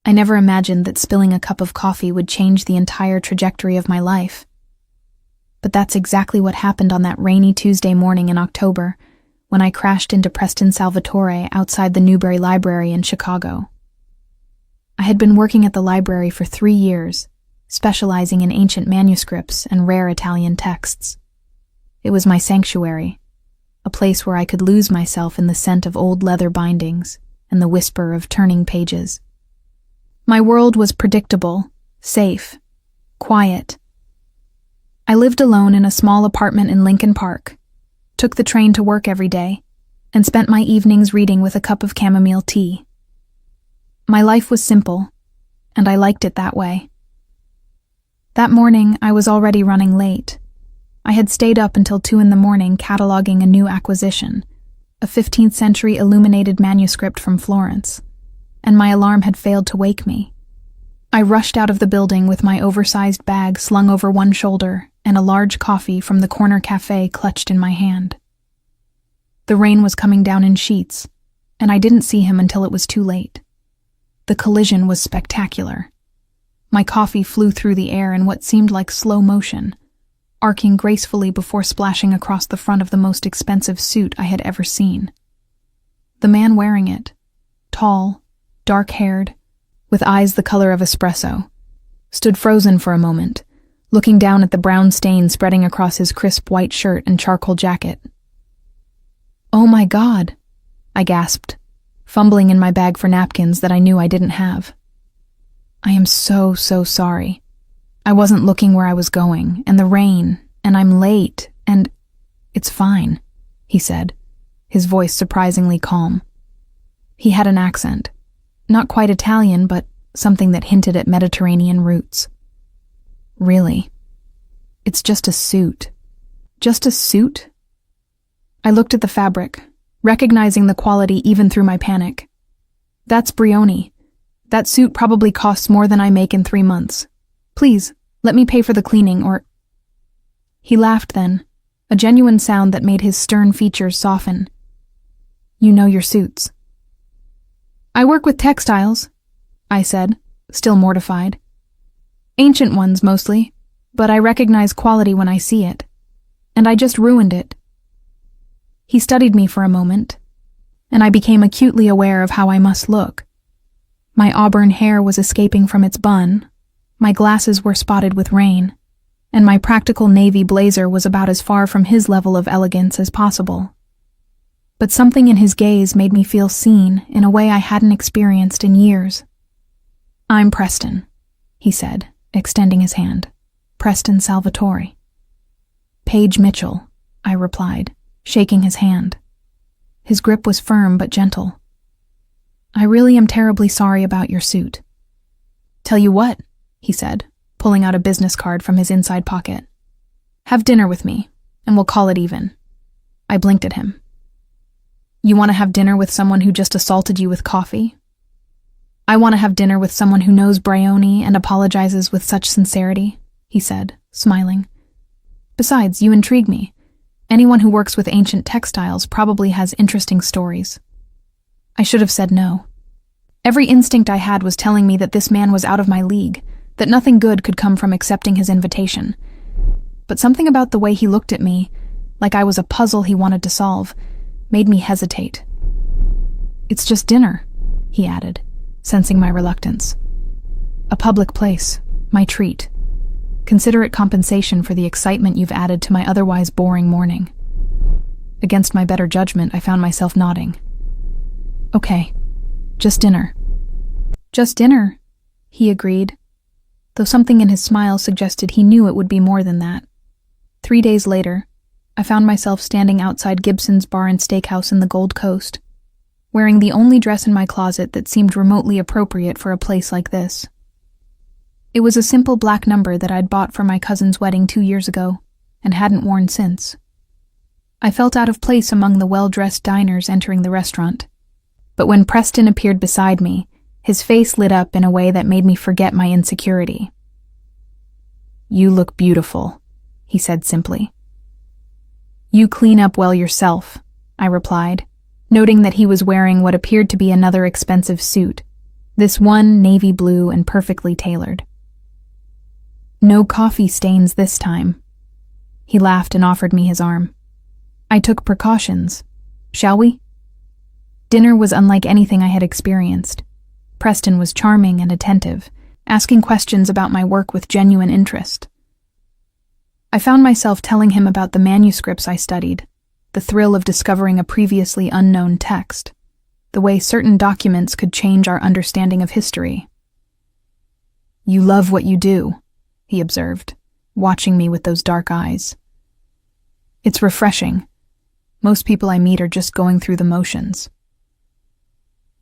I never imagined that spilling a cup of coffee would change the entire trajectory of my life. But that's exactly what happened on that rainy Tuesday morning in October, when I crashed into Preston Salvatore outside the Newberry Library in Chicago. I had been working at the library for 3 years, specializing in ancient manuscripts and rare Italian texts. It was my sanctuary, a place where I could lose myself in the scent of old leather bindings and the whisper of turning pages. My world was predictable, safe, quiet. I lived alone in a small apartment in Lincoln Park, took the train to work every day, and spent my evenings reading with a cup of chamomile tea. My life was simple, and I liked it that way. That morning, I was already running late. I had stayed up until 2 a.m. cataloging a new acquisition, a 15th century illuminated manuscript from Florence, and my alarm had failed to wake me. I rushed out of the building with my oversized bag slung over one shoulder and a large coffee from the corner cafe clutched in my hand. The rain was coming down in sheets, and I didn't see him until it was too late. The collision was spectacular. My coffee flew through the air in what seemed like slow motion, arcing gracefully before splashing across the front of the most expensive suit I had ever seen. The man wearing it, tall, dark-haired, with eyes the color of espresso, stood frozen for a moment, looking down at the brown stain spreading across his crisp white shirt and charcoal jacket. "Oh my God," I gasped, fumbling in my bag for napkins that I knew I didn't have. "I am so sorry. I wasn't looking where I was going, and the rain, and I'm late, and—" "It's fine," he said, his voice surprisingly calm. He had an accent. Not quite Italian, but something that hinted at Mediterranean roots. "Really? It's just a suit." "Just a suit?" I looked at the fabric, recognizing the quality even through my panic. "That's Brioni. That suit probably costs more than I make in 3 months. Please, let me pay for the cleaning, or—" He laughed then, a genuine sound that made his stern features soften. "You know your suits." "I work with textiles," I said, still mortified. "Ancient ones, mostly, but I recognize quality when I see it. And I just ruined it." He studied me for a moment, and I became acutely aware of how I must look. My auburn hair was escaping from its bun, my glasses were spotted with rain, and my practical navy blazer was about as far from his level of elegance as possible. But something in his gaze made me feel seen in a way I hadn't experienced in years. "I'm Preston," he said, extending his hand. "Preston Salvatore." "Paige Mitchell," I replied, shaking his hand. His grip was firm but gentle. "I really am terribly sorry about your suit." "Tell you what," he said, pulling out a business card from his inside pocket. "Have dinner with me, and we'll call it even." I blinked at him. "You want to have dinner with someone who just assaulted you with coffee?" "I want to have dinner with someone who knows Brioni and apologizes with such sincerity," he said, smiling. "Besides, you intrigue me. Anyone who works with ancient textiles probably has interesting stories." I should have said no. Every instinct I had was telling me that this man was out of my league, that nothing good could come from accepting his invitation. But something about the way he looked at me, like I was a puzzle he wanted to solve, made me hesitate. "It's just dinner," he added, sensing my reluctance. "A public place, my treat. Consider it compensation for the excitement you've added to my otherwise boring morning." Against my better judgment, I found myself nodding. "Okay, just dinner." "Just dinner," he agreed, though something in his smile suggested he knew it would be more than that. 3 days later, I found myself standing outside Gibson's Bar and Steakhouse in the Gold Coast, wearing the only dress in my closet that seemed remotely appropriate for a place like this. It was a simple black number that I'd bought for my cousin's wedding 2 years ago, and hadn't worn since. I felt out of place among the well-dressed diners entering the restaurant, but when Preston appeared beside me, his face lit up in a way that made me forget my insecurity. "You look beautiful," he said simply. "You clean up well yourself," I replied, noting that he was wearing what appeared to be another expensive suit, This one navy blue and perfectly tailored. No coffee stains this time. He laughed and offered me his arm. I took precautions. Shall we? Dinner was unlike anything I had experienced. Preston was charming and attentive, asking questions about my work with genuine interest. I found myself telling him about the manuscripts I studied, the thrill of discovering a previously unknown text, the way certain documents could change our understanding of history. "You love what you do," he observed, watching me with those dark eyes. "It's refreshing. Most people I meet are just going through the motions."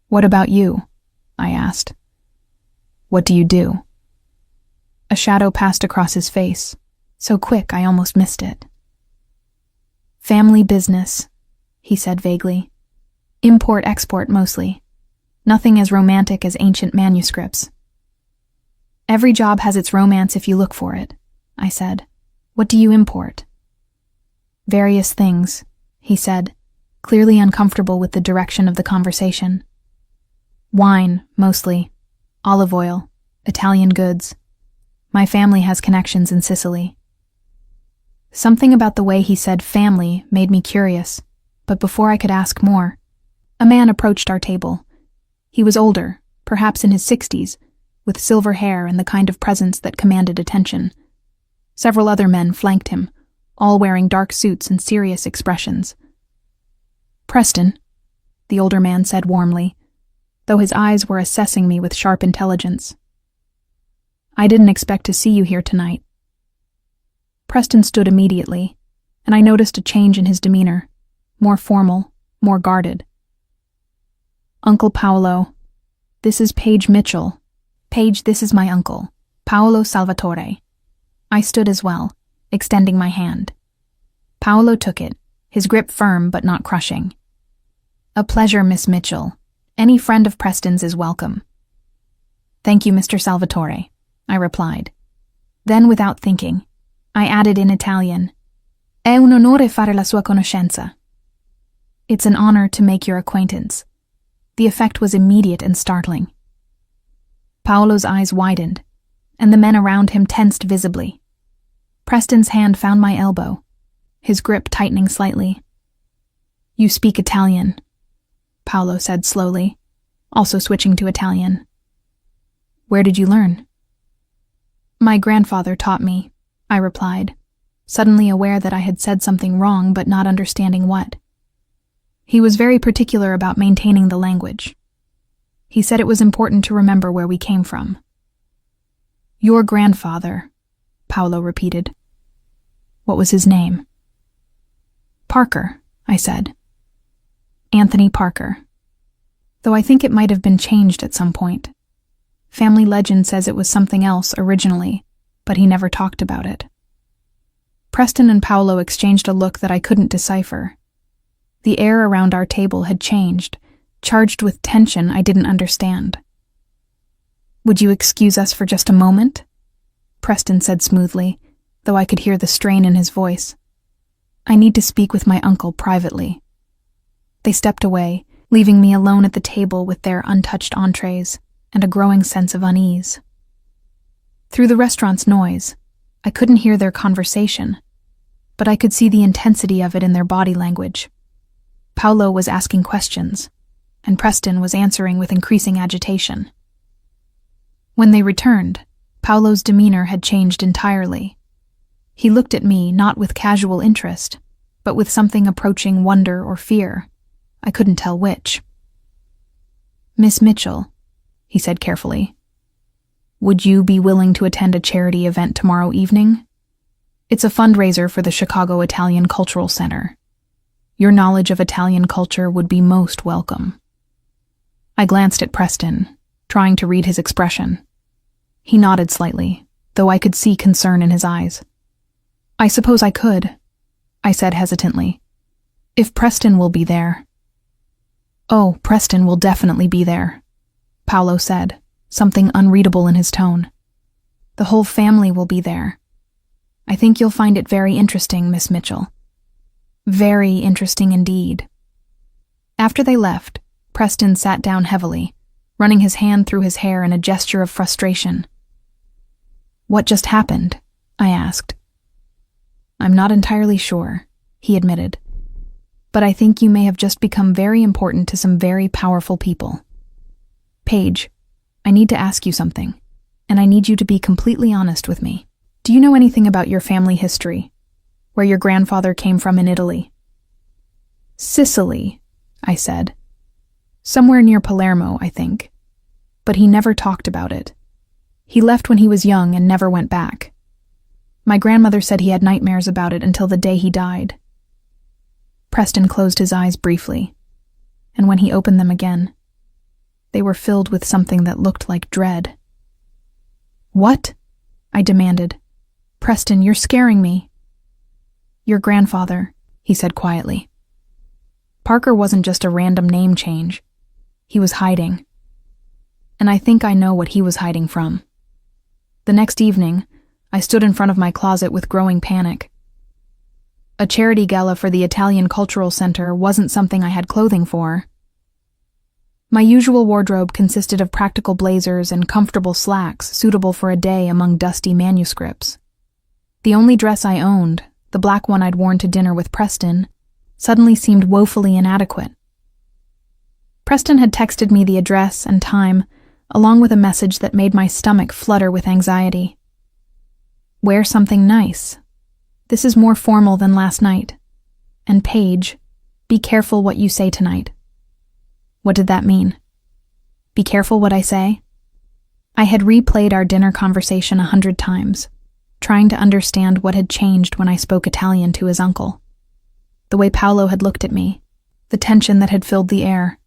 "What about you?" I asked. "What do you do?" A shadow passed across his face, so quick I almost missed it. "Family business," he said vaguely. "Import-export mostly. Nothing as romantic as ancient manuscripts." "Every job has its romance if you look for it," I said. "What do you import?" "Various things," he said, clearly uncomfortable with the direction of the conversation. "Wine, mostly. Olive oil. Italian goods. My family has connections in Sicily." Something about the way he said family made me curious, but before I could ask more, a man approached our table. He was older, perhaps in his 60s, with silver hair and the kind of presence that commanded attention. Several other men flanked him, all wearing dark suits and serious expressions. "Preston," the older man said warmly, though his eyes were assessing me with sharp intelligence. "I didn't expect to see you here tonight." Preston stood immediately, and I noticed a change in his demeanor, more formal, more guarded. "Uncle Paolo, this is Paige Mitchell. Paige, this is my uncle, Paolo Salvatore." I stood as well, extending my hand. Paolo took it, his grip firm but not crushing. "A pleasure, Miss Mitchell. Any friend of Preston's is welcome." "Thank you, Mr. Salvatore," I replied. Then, without thinking, I added in Italian, "È un onore fare la sua conoscenza." "It's an honor to make your acquaintance." The effect was immediate and startling. Paolo's eyes widened, and the men around him tensed visibly. Preston's hand found my elbow, his grip tightening slightly. "You speak Italian," Paolo said slowly, also switching to Italian. "Where did you learn?" "My grandfather taught me," I replied, suddenly aware that I had said something wrong but not understanding what. "He was very particular about maintaining the language. He said it was important to remember where we came from." "Your grandfather," Paolo repeated. "What was his name?" "Parker," I said. "Anthony Parker. Though I think it might have been changed at some point. Family legend says it was something else originally, but he never talked about it." Preston and Paolo exchanged a look that I couldn't decipher. The air around our table had changed, charged with tension I didn't understand. "Would you excuse us for just a moment?" Preston said smoothly, though I could hear the strain in his voice. "I need to speak with my uncle privately." They stepped away, leaving me alone at the table with their untouched entrees and a growing sense of unease. Through the restaurant's noise, I couldn't hear their conversation, but I could see the intensity of it in their body language. Paolo was asking questions, and Preston was answering with increasing agitation. When they returned, Paolo's demeanor had changed entirely. He looked at me not with casual interest, but with something approaching wonder or fear. I couldn't tell which. "Miss Mitchell," he said carefully, "would you be willing to attend a charity event tomorrow evening? It's a fundraiser for the Chicago Italian Cultural Center. Your knowledge of Italian culture would be most welcome." I glanced at Preston, trying to read his expression. He nodded slightly, though I could see concern in his eyes. "I suppose I could," I said hesitantly, "if Preston will be there." "Oh, Preston will definitely be there," Paolo said, something unreadable in his tone. "The whole family will be there. I think you'll find it very interesting, Miss Mitchell." Very interesting indeed. After they left, Preston sat down heavily, running his hand through his hair in a gesture of frustration. "What just happened?" I asked. "I'm not entirely sure," he admitted. "But I think you may have just become very important to some very powerful people. Paige, I need to ask you something, and I need you to be completely honest with me. Do you know anything about your family history, where your grandfather came from in Italy?" "Sicily," I said. "Somewhere near Palermo, I think. But he never talked about it. He left when he was young and never went back. My grandmother said he had nightmares about it until the day he died." Preston closed his eyes briefly, and when he opened them again, they were filled with something that looked like dread. "What?" I demanded. "Preston, you're scaring me." "Your grandfather," he said quietly. "Parker wasn't just a random name change. He was hiding. And I think I know what he was hiding from." The next evening, I stood in front of my closet with growing panic. A charity gala for the Italian Cultural Center wasn't something I had clothing for. My usual wardrobe consisted of practical blazers and comfortable slacks suitable for a day among dusty manuscripts. The only dress I owned, the black one I'd worn to dinner with Preston, suddenly seemed woefully inadequate. Preston had texted me the address and time, along with a message that made my stomach flutter with anxiety. "Wear something nice. This is more formal than last night. And Paige, be careful what you say tonight." What did that mean? Be careful what I say? I had replayed our dinner conversation 100 times, trying to understand what had changed when I spoke Italian to his uncle. The way Paolo had looked at me, the tension that had filled the air.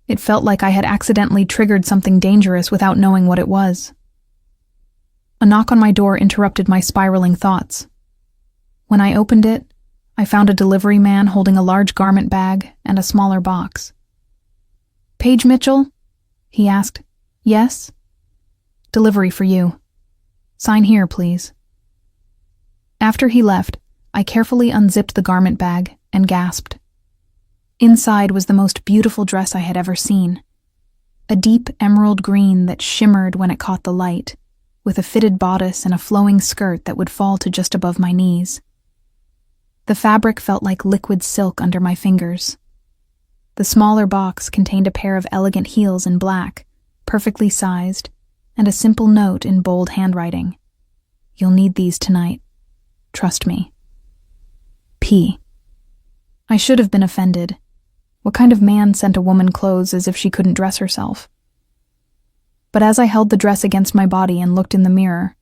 It felt like I had accidentally triggered something dangerous without knowing what it was. A knock on my door interrupted my spiraling thoughts. When I opened it, I found a delivery man holding a large garment bag and a smaller box. "Paige Mitchell?" he asked. "Yes?" "Delivery for you. Sign here, please." After he left, I carefully unzipped the garment bag and gasped. Inside was the most beautiful dress I had ever seen. A deep emerald green that shimmered when it caught the light, with a fitted bodice and a flowing skirt that would fall to just above my knees. The fabric felt like liquid silk under my fingers. The smaller box contained a pair of elegant heels in black, perfectly sized, and a simple note in bold handwriting. "You'll need these tonight. Trust me. P." I should have been offended. What kind of man sent a woman clothes as if she couldn't dress herself? But as I held the dress against my body and looked in the mirror,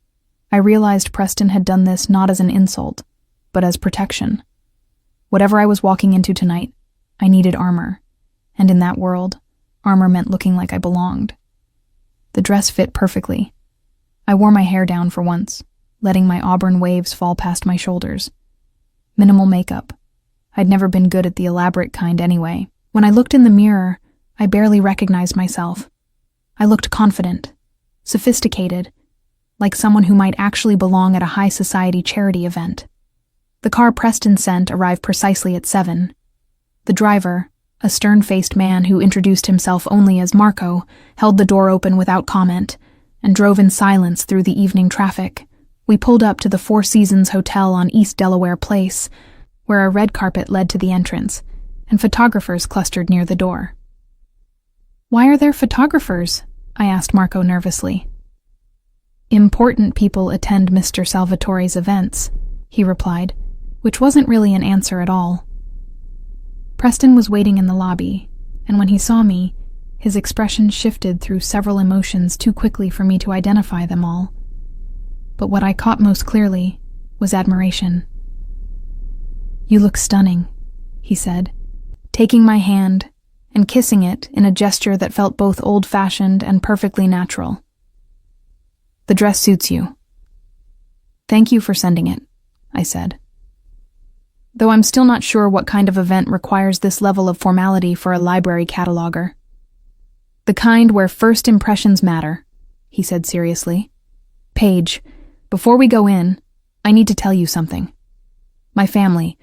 I realized Preston had done this not as an insult, but as protection. Whatever I was walking into tonight, I needed armor, and in that world, armor meant looking like I belonged. The dress fit perfectly. I wore my hair down for once, letting my auburn waves fall past my shoulders. Minimal makeup. I'd never been good at the elaborate kind anyway. When I looked in the mirror, I barely recognized myself. I looked confident, sophisticated, like someone who might actually belong at a high society charity event. The car Preston sent arrived precisely at 7. The driver, a stern-faced man who introduced himself only as Marco, held the door open without comment and drove in silence through the evening traffic. We pulled up to the Four Seasons Hotel on East Delaware Place, where a red carpet led to the entrance, and photographers clustered near the door. "Why are there photographers?" I asked Marco nervously. "Important people attend Mr. Salvatore's events," he replied, which wasn't really an answer at all. Preston was waiting in the lobby, and when he saw me, his expression shifted through several emotions too quickly for me to identify them all. But what I caught most clearly was admiration. "You look stunning," he said, taking my hand and kissing it in a gesture that felt both old-fashioned and perfectly natural. "The dress suits you." "Thank you for sending it," I said. Though I'm still not sure what kind of event requires this level of formality for a library cataloger. "The kind where first impressions matter," he said seriously. "Paige, before we go in, I need to tell you something. My family,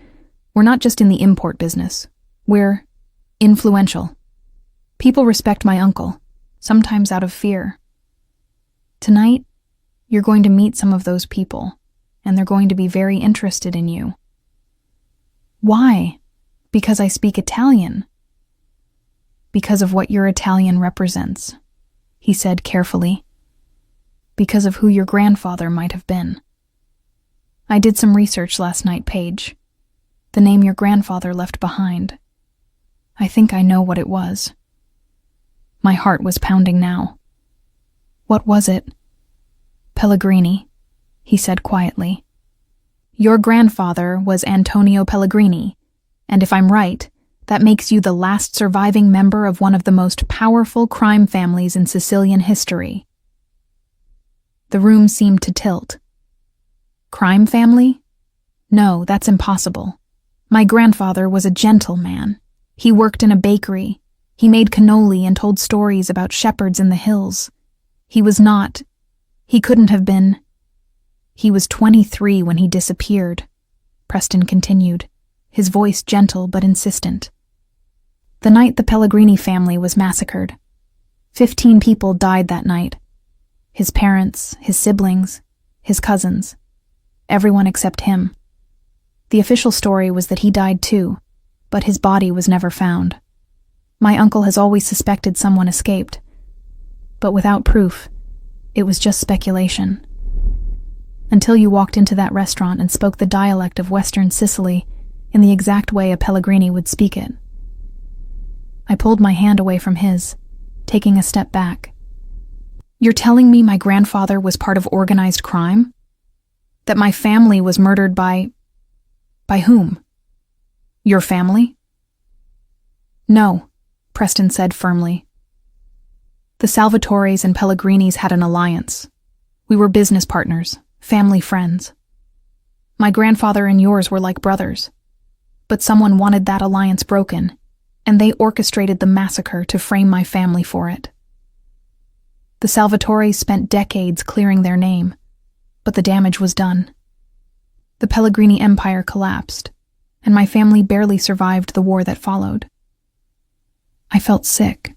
we're not just in the import business. We're influential. People respect my uncle, sometimes out of fear. Tonight, you're going to meet some of those people, and they're going to be very interested in you. Why? Because I speak Italian. Because of what your Italian represents, he said carefully. Because of who your grandfather might have been. I did some research last night, Paige. The name your grandfather left behind. I think I know what it was. My heart was pounding now. What was it? Pellegrini, he said quietly. Your grandfather was Antonio Pellegrini, and if I'm right, that makes you the last surviving member of one of the most powerful crime families in Sicilian history. The room seemed to tilt. Crime family? No, that's impossible. My grandfather was a gentleman. He worked in a bakery. He made cannoli and told stories about shepherds in the hills. He couldn't have been. He was 23 when he disappeared, Preston continued, his voice gentle but insistent. The night the Pellegrini family was massacred. 15 people died that night. His parents, his siblings, his cousins. Everyone except him. The official story was that he died too, but his body was never found. My uncle has always suspected someone escaped, but without proof, it was just speculation. Until you walked into that restaurant and spoke the dialect of Western Sicily in the exact way a Pellegrini would speak it. I pulled my hand away from his, taking a step back. You're telling me my grandfather was part of organized crime? That my family was murdered by whom? Your family? No, Preston said firmly. The Salvatores and Pellegrinis had an alliance. We were business partners, family friends. My grandfather and yours were like brothers. But someone wanted that alliance broken, and they orchestrated the massacre to frame my family for it. The Salvatores spent decades clearing their name, but the damage was done. The Pellegrini empire collapsed, and my family barely survived the war that followed. I felt sick.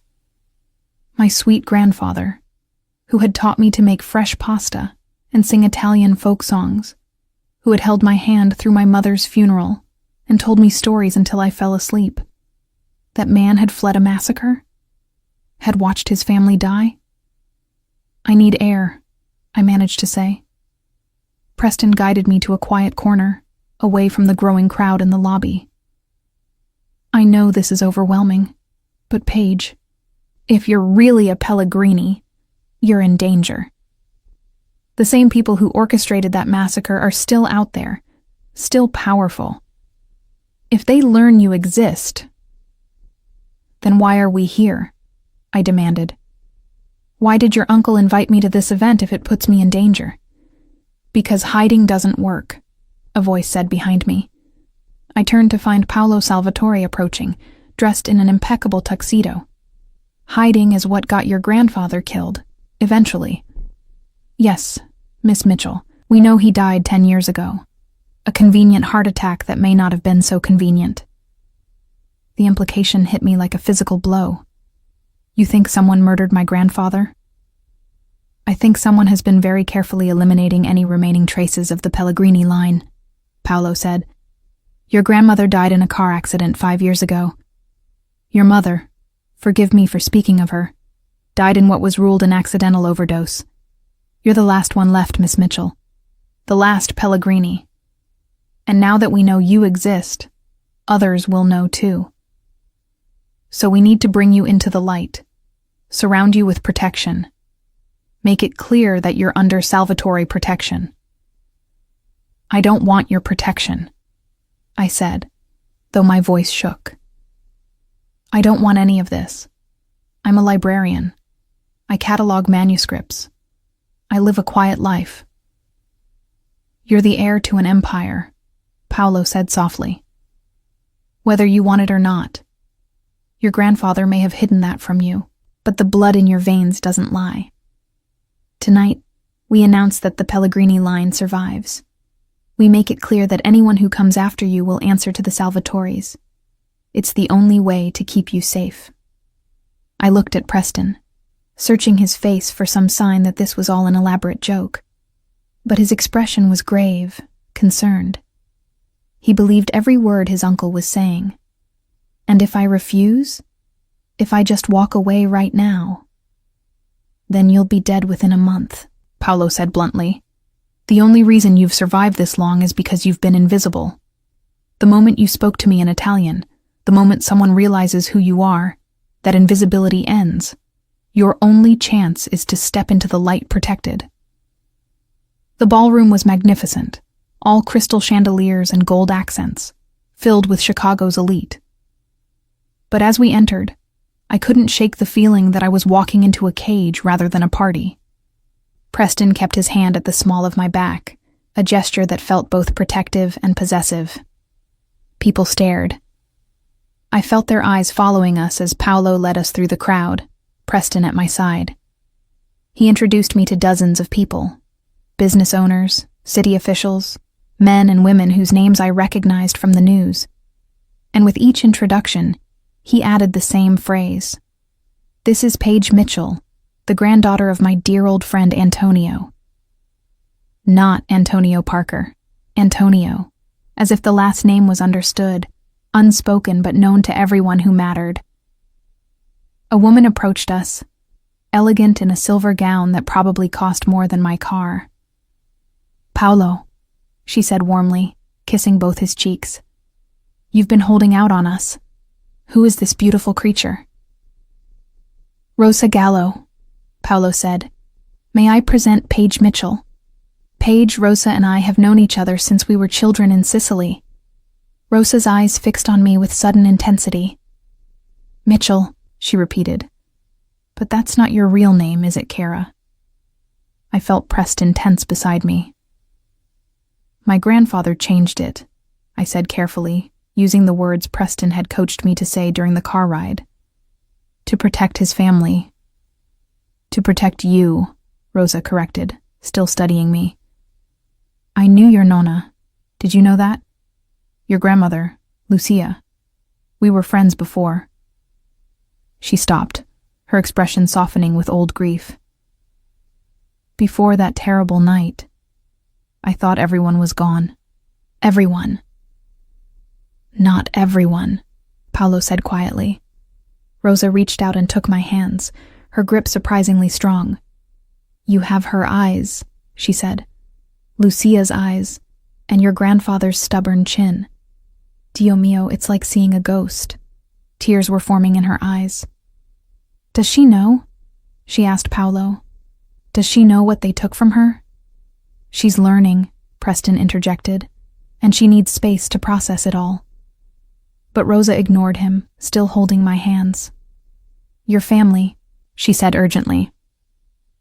My sweet grandfather, who had taught me to make fresh pasta and sing Italian folk songs, who had held my hand through my mother's funeral and told me stories until I fell asleep. That man had fled a massacre? Had watched his family die? I need air, I managed to say. Preston guided me to a quiet corner, away from the growing crowd in the lobby. I know this is overwhelming, but Paige, if you're really a Pellegrini, you're in danger. The same people who orchestrated that massacre are still out there, still powerful. If they learn you exist, then why are we here? I demanded. Why did your uncle invite me to this event if it puts me in danger? Because hiding doesn't work, a voice said behind me. I turned to find Paolo Salvatore approaching, dressed in an impeccable tuxedo. Hiding is what got your grandfather killed, eventually. Yes, Miss Mitchell, we know he died 10 years ago. A convenient heart attack that may not have been so convenient. The implication hit me like a physical blow. You think someone murdered my grandfather? I think someone has been very carefully eliminating any remaining traces of the Pellegrini line, Paolo said. Your grandmother died in a car accident 5 years ago. Your mother, forgive me for speaking of her, died in what was ruled an accidental overdose. You're the last one left, Miss Mitchell. The last Pellegrini. And now that we know you exist, others will know too. So we need to bring you into the light, surround you with protection. Make it clear that you're under Salvatore protection. I don't want your protection, I said, though my voice shook. I don't want any of this. I'm a librarian. I catalog manuscripts. I live a quiet life. You're the heir to an empire, Paolo said softly. Whether you want it or not. Your grandfather may have hidden that from you, but the blood in your veins doesn't lie. Tonight, we announce that the Pellegrini line survives. We make it clear that anyone who comes after you will answer to the Salvatores. It's the only way to keep you safe. I looked at Preston. searching his face for some sign that this was all an elaborate joke. But his expression was grave, concerned. He believed every word his uncle was saying. And if I refuse, if I just walk away right now, then you'll be dead within a month, Paolo said bluntly. The only reason you've survived this long is because you've been invisible. The moment you spoke to me in Italian, the moment someone realizes who you are, that invisibility ends. Your only chance is to step into the light protected. The ballroom was magnificent, all crystal chandeliers and gold accents, filled with Chicago's elite. But as we entered, I couldn't shake the feeling that I was walking into a cage rather than a party. Preston kept his hand at the small of my back, a gesture that felt both protective and possessive. People stared. I felt their eyes following us as Paolo led us through the crowd, Preston at my side. He introduced me to dozens of people, business owners, city officials, men and women whose names I recognized from the news. And with each introduction, he added the same phrase. This is Paige Mitchell, the granddaughter of my dear old friend Antonio. Not Antonio Parker, Antonio, as if the last name was understood, unspoken but known to everyone who mattered. A woman approached us, elegant in a silver gown that probably cost more than my car. Paolo, she said warmly, kissing both his cheeks. You've been holding out on us. Who is this beautiful creature? Rosa Gallo, Paolo said. May I present Paige Mitchell? Paige, Rosa, and I have known each other since we were children in Sicily. Rosa's eyes fixed on me with sudden intensity. Mitchell, she repeated. But that's not your real name, is it, Kara? I felt Preston tense beside me. My grandfather changed it, I said carefully, using the words Preston had coached me to say during the car ride. To protect his family. To protect you, Rosa corrected, still studying me. I knew your nonna. Did you know that? Your grandmother, Lucia. We were friends before. She stopped, her expression softening with old grief. Before that terrible night, I thought everyone was gone. Everyone. Not everyone, Paolo said quietly. Rosa reached out and took my hands, her grip surprisingly strong. You have her eyes, she said. Lucia's eyes, and your grandfather's stubborn chin. Dio mio, it's like seeing a ghost. Tears were forming in her eyes. Does she know? She asked Paolo. Does she know what they took from her? She's learning, Preston interjected, and she needs space to process it all. But Rosa ignored him, still holding my hands. Your family, she said urgently.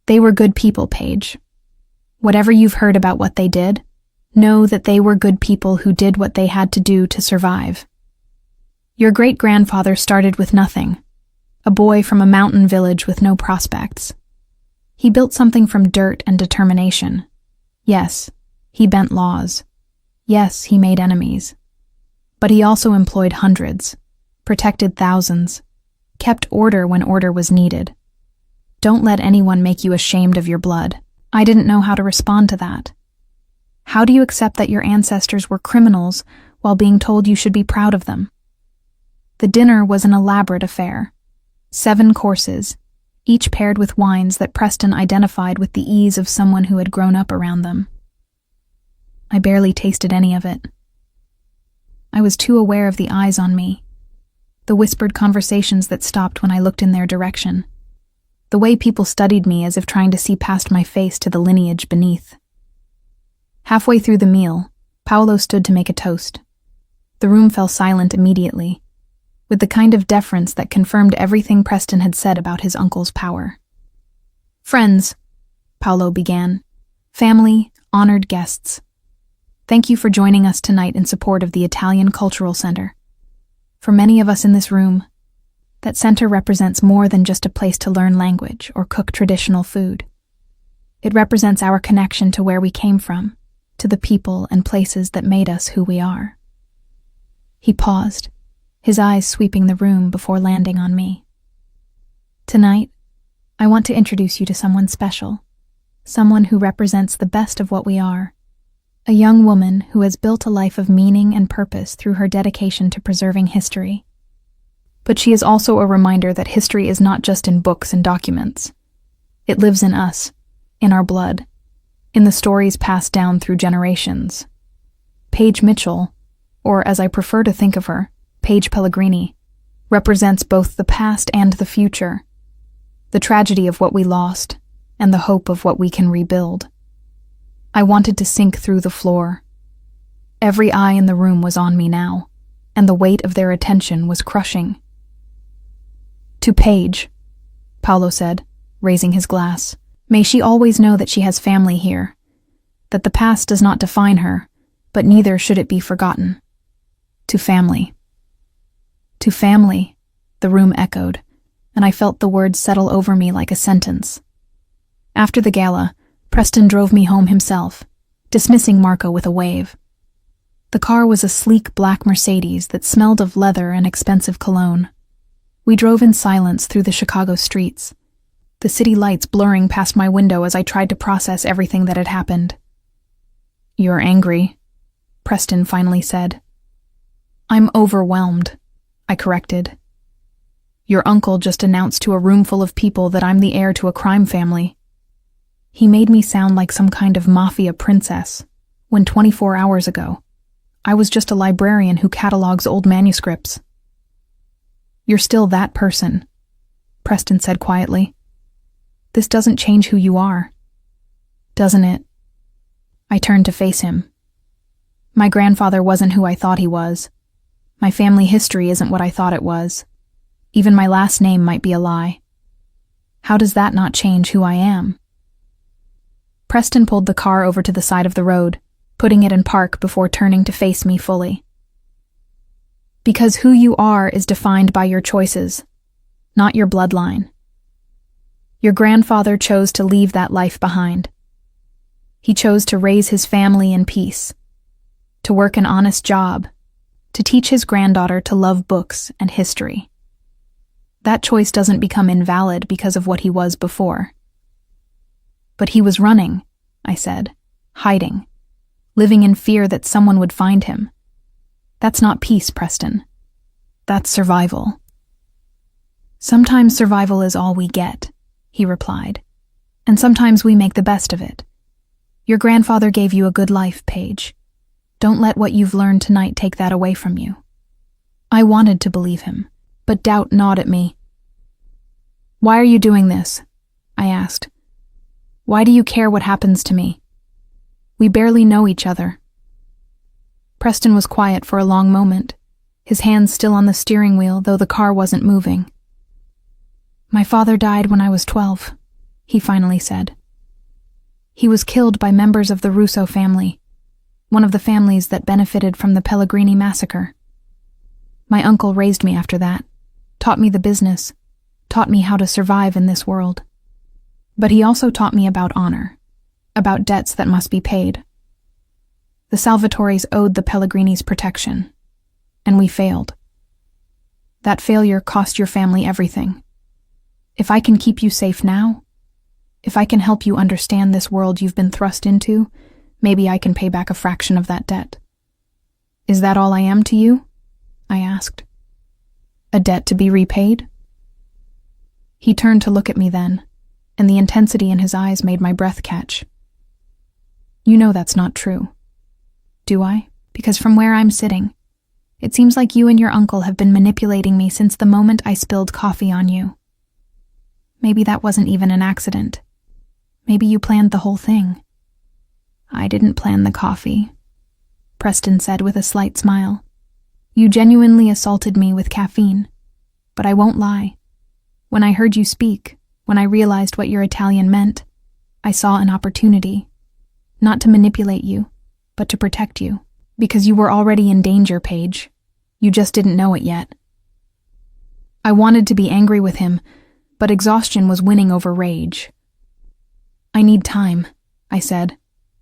They were good people, Paige. Whatever you've heard about what they did, know that they were good people who did what they had to do to survive. Your great-grandfather started with nothing, a boy from a mountain village with no prospects. He built something from dirt and determination. Yes, he bent laws. Yes, he made enemies. But he also employed hundreds, protected thousands, kept order when order was needed. Don't let anyone make you ashamed of your blood. I didn't know how to respond to that. How do you accept that your ancestors were criminals while being told you should be proud of them? The dinner was an elaborate affair. 7 courses, each paired with wines that Preston identified with the ease of someone who had grown up around them. I barely tasted any of it. I was too aware of the eyes on me, the whispered conversations that stopped when I looked in their direction, the way people studied me as if trying to see past my face to the lineage beneath. Halfway through the meal, Paolo stood to make a toast. The room fell silent immediately, with the kind of deference that confirmed everything Preston had said about his uncle's power. Friends, Paolo began, family, honored guests. Thank you for joining us tonight in support of the Italian Cultural Center. For many of us in this room, that center represents more than just a place to learn language or cook traditional food. It represents our connection to where we came from, to the people and places that made us who we are. He paused, his eyes sweeping the room before landing on me. Tonight, I want to introduce you to someone special, someone who represents the best of what we are, a young woman who has built a life of meaning and purpose through her dedication to preserving history. But she is also a reminder that history is not just in books and documents. It lives in us, in our blood, in the stories passed down through generations. Paige Mitchell, or as I prefer to think of her, Paige Pellegrini, represents both the past and the future, the tragedy of what we lost and the hope of what we can rebuild. I wanted to sink through the floor. Every eye in the room was on me now, and the weight of their attention was crushing. To Paige, Paolo said, raising his glass, may she always know that she has family here, that the past does not define her, but neither should it be forgotten. To family. To family, the room echoed, and I felt the words settle over me like a sentence. After the gala, Preston drove me home himself, dismissing Marco with a wave. The car was a sleek black Mercedes that smelled of leather and expensive cologne. We drove in silence through the Chicago streets, the city lights blurring past my window as I tried to process everything that had happened. "You're angry," Preston finally said. "I'm overwhelmed," I corrected. "Your uncle just announced to a room full of people that I'm the heir to a crime family. He made me sound like some kind of mafia princess, when 24 hours ago, I was just a librarian who catalogs old manuscripts." "You're still that person," Preston said quietly. "This doesn't change who you are." "Doesn't it?" I turned to face him. My grandfather wasn't who I thought he was. My family history isn't what I thought it was. Even my last name might be a lie. How does that not change who I am? Preston pulled the car over to the side of the road, putting it in park before turning to face me fully. "Because who you are is defined by your choices, not your bloodline. Your grandfather chose to leave that life behind. He chose to raise his family in peace, to work an honest job, to teach his granddaughter to love books and history. That choice doesn't become invalid because of what he was before." "But he was running," I said, "hiding, living in fear that someone would find him. That's not peace, Preston. That's survival." "Sometimes survival is all we get," he replied, "and sometimes we make the best of it. Your grandfather gave you a good life, Paige. Don't let what you've learned tonight take that away from you." I wanted to believe him, but doubt gnawed at me. "Why are you doing this?" I asked. "Why do you care what happens to me? We barely know each other." Preston was quiet for a long moment, his hands still on the steering wheel, though the car wasn't moving. "My father died when I was 12, he finally said. He was killed by members of the Russo family, one of the families that benefited from the Pellegrini massacre. My uncle raised me after that, taught me the business, taught me how to survive in this world. But he also taught me about honor, about debts that must be paid. The Salvatoris owed the Pellegrinis protection, and we failed. That failure cost your family everything. If I can keep you safe now, if I can help you understand this world you've been thrust into, maybe I can pay back a fraction of that debt." "Is that all I am to you?" I asked. "A debt to be repaid?" He turned to look at me then, and the intensity in his eyes made my breath catch. "You know that's not true. Do I? Because from where I'm sitting, it seems like you and your uncle have been manipulating me since the moment I spilled coffee on you. Maybe that wasn't even an accident. Maybe you planned the whole thing." "I didn't plan the coffee," Preston said with a slight smile. "You genuinely assaulted me with caffeine. But I won't lie. When I heard you speak, when I realized what your Italian meant, I saw an opportunity. Not to manipulate you, but to protect you. Because you were already in danger, Paige. You just didn't know it yet." I wanted to be angry with him, but exhaustion was winning over rage. "I need time," I said.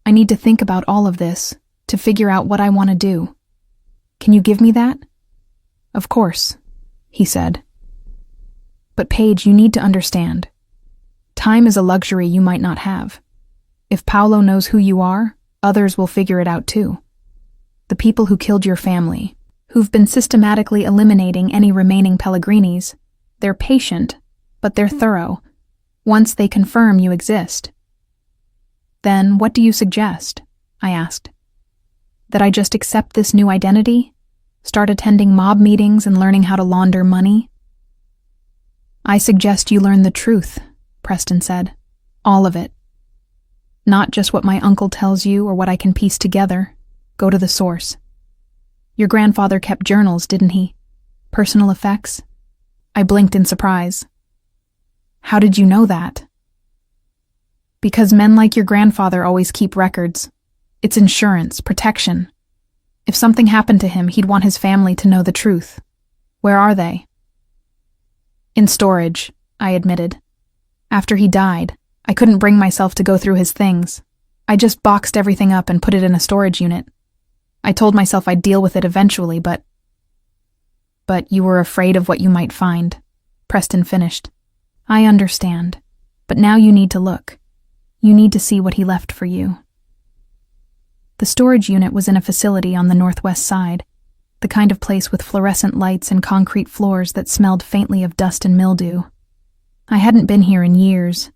"I need to think about all of this, to figure out what I want to do. Can you give me that?" "Of course," he said. "But Paige, you need to understand. Time is a luxury you might not have. If Paolo knows who you are, others will figure it out too. The people who killed your family, who've been systematically eliminating any remaining Pellegrinis, they're patient, but they're thorough, once they confirm you exist. Then what do you suggest? I asked. That I just accept this new identity? Start attending mob meetings and learning how to launder money? I suggest you learn the truth, Preston said. All of it. Not just what my uncle tells you or what I can piece together. Go to the source. Your grandfather kept journals, didn't he? Personal effects? I blinked in surprise. How did you know that? Because men like your grandfather always keep records. It's insurance, protection. If something happened to him, he'd want his family to know the truth. Where are they? In storage, I admitted. After he died, I couldn't bring myself to go through his things. I just boxed everything up and put it in a storage unit. I told myself I'd deal with it eventually, but you were afraid of what you might find, Preston finished. I understand, but now you need to look. You need to see what he left for you. The storage unit was in a facility on the northwest side, the kind of place with fluorescent lights and concrete floors that smelled faintly of dust and mildew. I hadn't been here in years,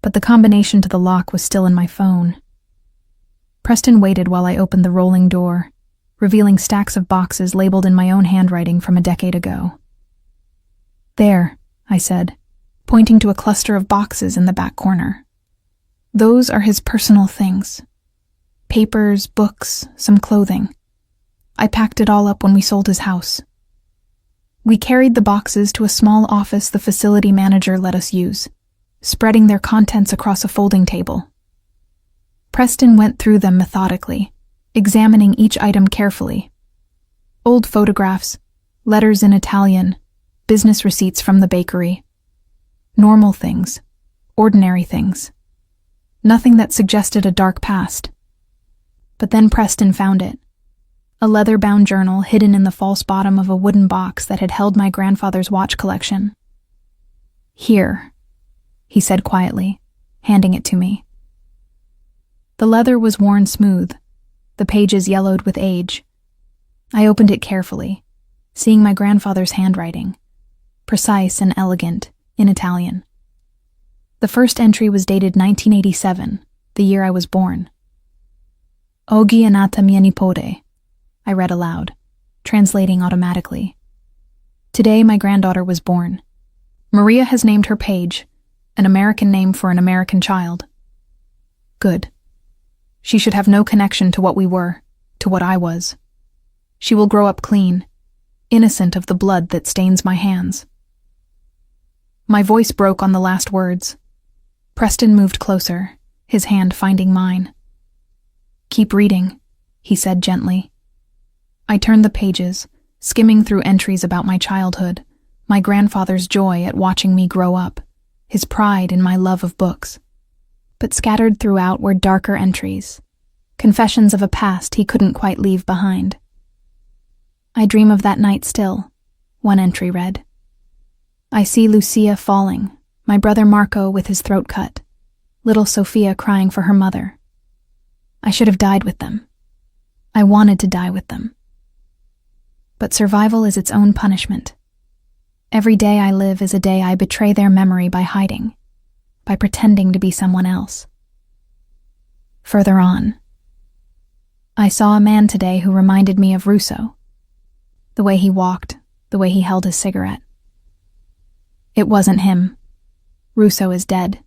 but the combination to the lock was still in my phone. Preston waited while I opened the rolling door, revealing stacks of boxes labeled in my own handwriting from a decade ago. There, I said, pointing to a cluster of boxes in the back corner. Those are his personal things. Papers, books, some clothing. I packed it all up when we sold his house. We carried the boxes to a small office the facility manager let us use, spreading their contents across a folding table. Preston went through them methodically, examining each item carefully. Old photographs, letters in Italian, business receipts from the bakery. Normal things, ordinary things. Nothing that suggested a dark past. But then Preston found it. A leather-bound journal hidden in the false bottom of a wooden box that had held my grandfather's watch collection. Here, he said quietly, handing it to me. The leather was worn smooth, the pages yellowed with age. I opened it carefully, seeing my grandfather's handwriting, precise and elegant, in Italian. The first entry was dated 1987, the year I was born. Oggi è nata mia nipote, I read aloud, translating automatically. Today my granddaughter was born. Maria has named her Paige, an American name for an American child. Good. She should have no connection to what we were, to what I was. She will grow up clean, innocent of the blood that stains my hands. My voice broke on the last words. Preston moved closer, his hand finding mine. Keep reading, he said gently. I turned the pages, skimming through entries about my childhood, my grandfather's joy at watching me grow up, his pride in my love of books. But scattered throughout were darker entries, confessions of a past he couldn't quite leave behind. I dream of that night still, one entry read. I see Lucia falling, my brother Marco with his throat cut, little Sophia crying for her mother. I should have died with them. I wanted to die with them. But survival is its own punishment. Every day I live is a day I betray their memory by hiding, by pretending to be someone else. Further on, I saw a man today who reminded me of Russo. The way he walked, the way he held his cigarette. It wasn't him. Russo is dead,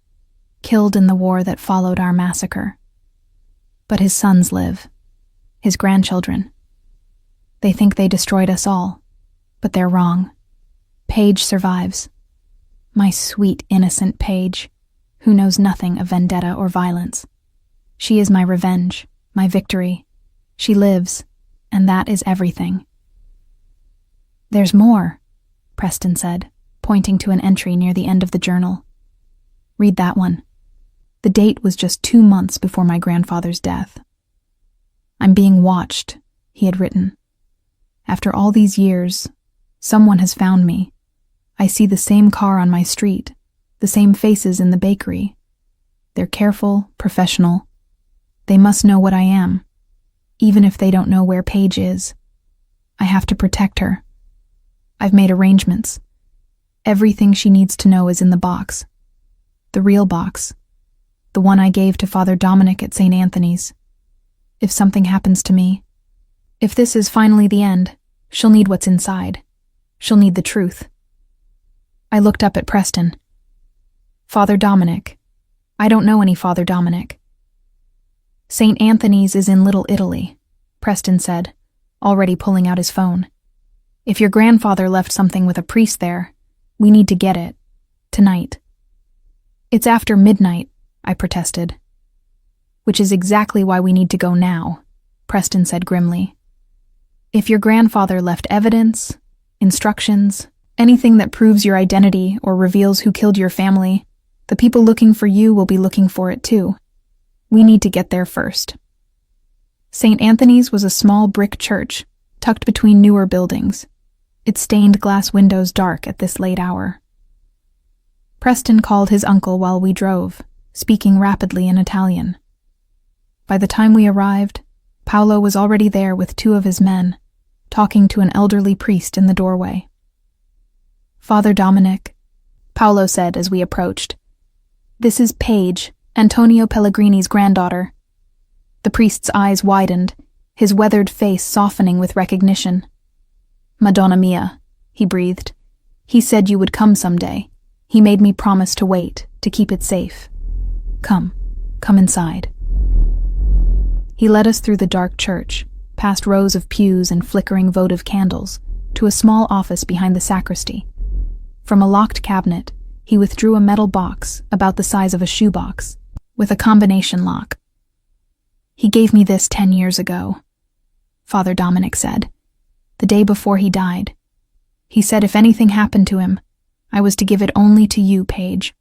killed in the war that followed our massacre. But his sons live, his grandchildren. They think they destroyed us all, but they're wrong. Paige survives. My sweet, innocent Paige, who knows nothing of vendetta or violence. She is my revenge, my victory. She lives, and that is everything. There's more, Preston said, pointing to an entry near the end of the journal. Read that one. The date was just 2 months before my grandfather's death. I'm being watched, he had written. After all these years, someone has found me. I see the same car on my street, the same faces in the bakery. They're careful, professional. They must know what I am, even if they don't know where Paige is. I have to protect her. I've made arrangements. Everything she needs to know is in the box. The real box. The one I gave to Father Dominic at St. Anthony's. If something happens to me, if this is finally the end, she'll need what's inside. She'll need the truth. I looked up at Preston. Father Dominic. I don't know any Father Dominic. St. Anthony's is in Little Italy, Preston said, already pulling out his phone. If your grandfather left something with a priest there, we need to get it. Tonight. It's after midnight, I protested. Which is exactly why we need to go now, Preston said grimly. If your grandfather left evidence, instructions, anything that proves your identity or reveals who killed your family, the people looking for you will be looking for it too. We need to get there first. St. Anthony's was a small brick church, tucked between newer buildings, its stained glass windows dark at this late hour. Preston called his uncle while we drove, speaking rapidly in Italian. By the time we arrived, Paolo was already there with 2 of his men, talking to an elderly priest in the doorway. Father Dominic, Paolo said as we approached. This is Paige, Antonio Pellegrini's granddaughter. The priest's eyes widened, his weathered face softening with recognition. Madonna mia, he breathed. He said you would come someday. He made me promise to wait, to keep it safe. Come inside. He led us through the dark church, past rows of pews and flickering votive candles, to a small office behind the sacristy. From a locked cabinet, he withdrew a metal box about the size of a shoebox, with a combination lock. He gave me this 10 years ago, Father Dominic said, the day before he died. He said if anything happened to him, I was to give it only to you, Paige.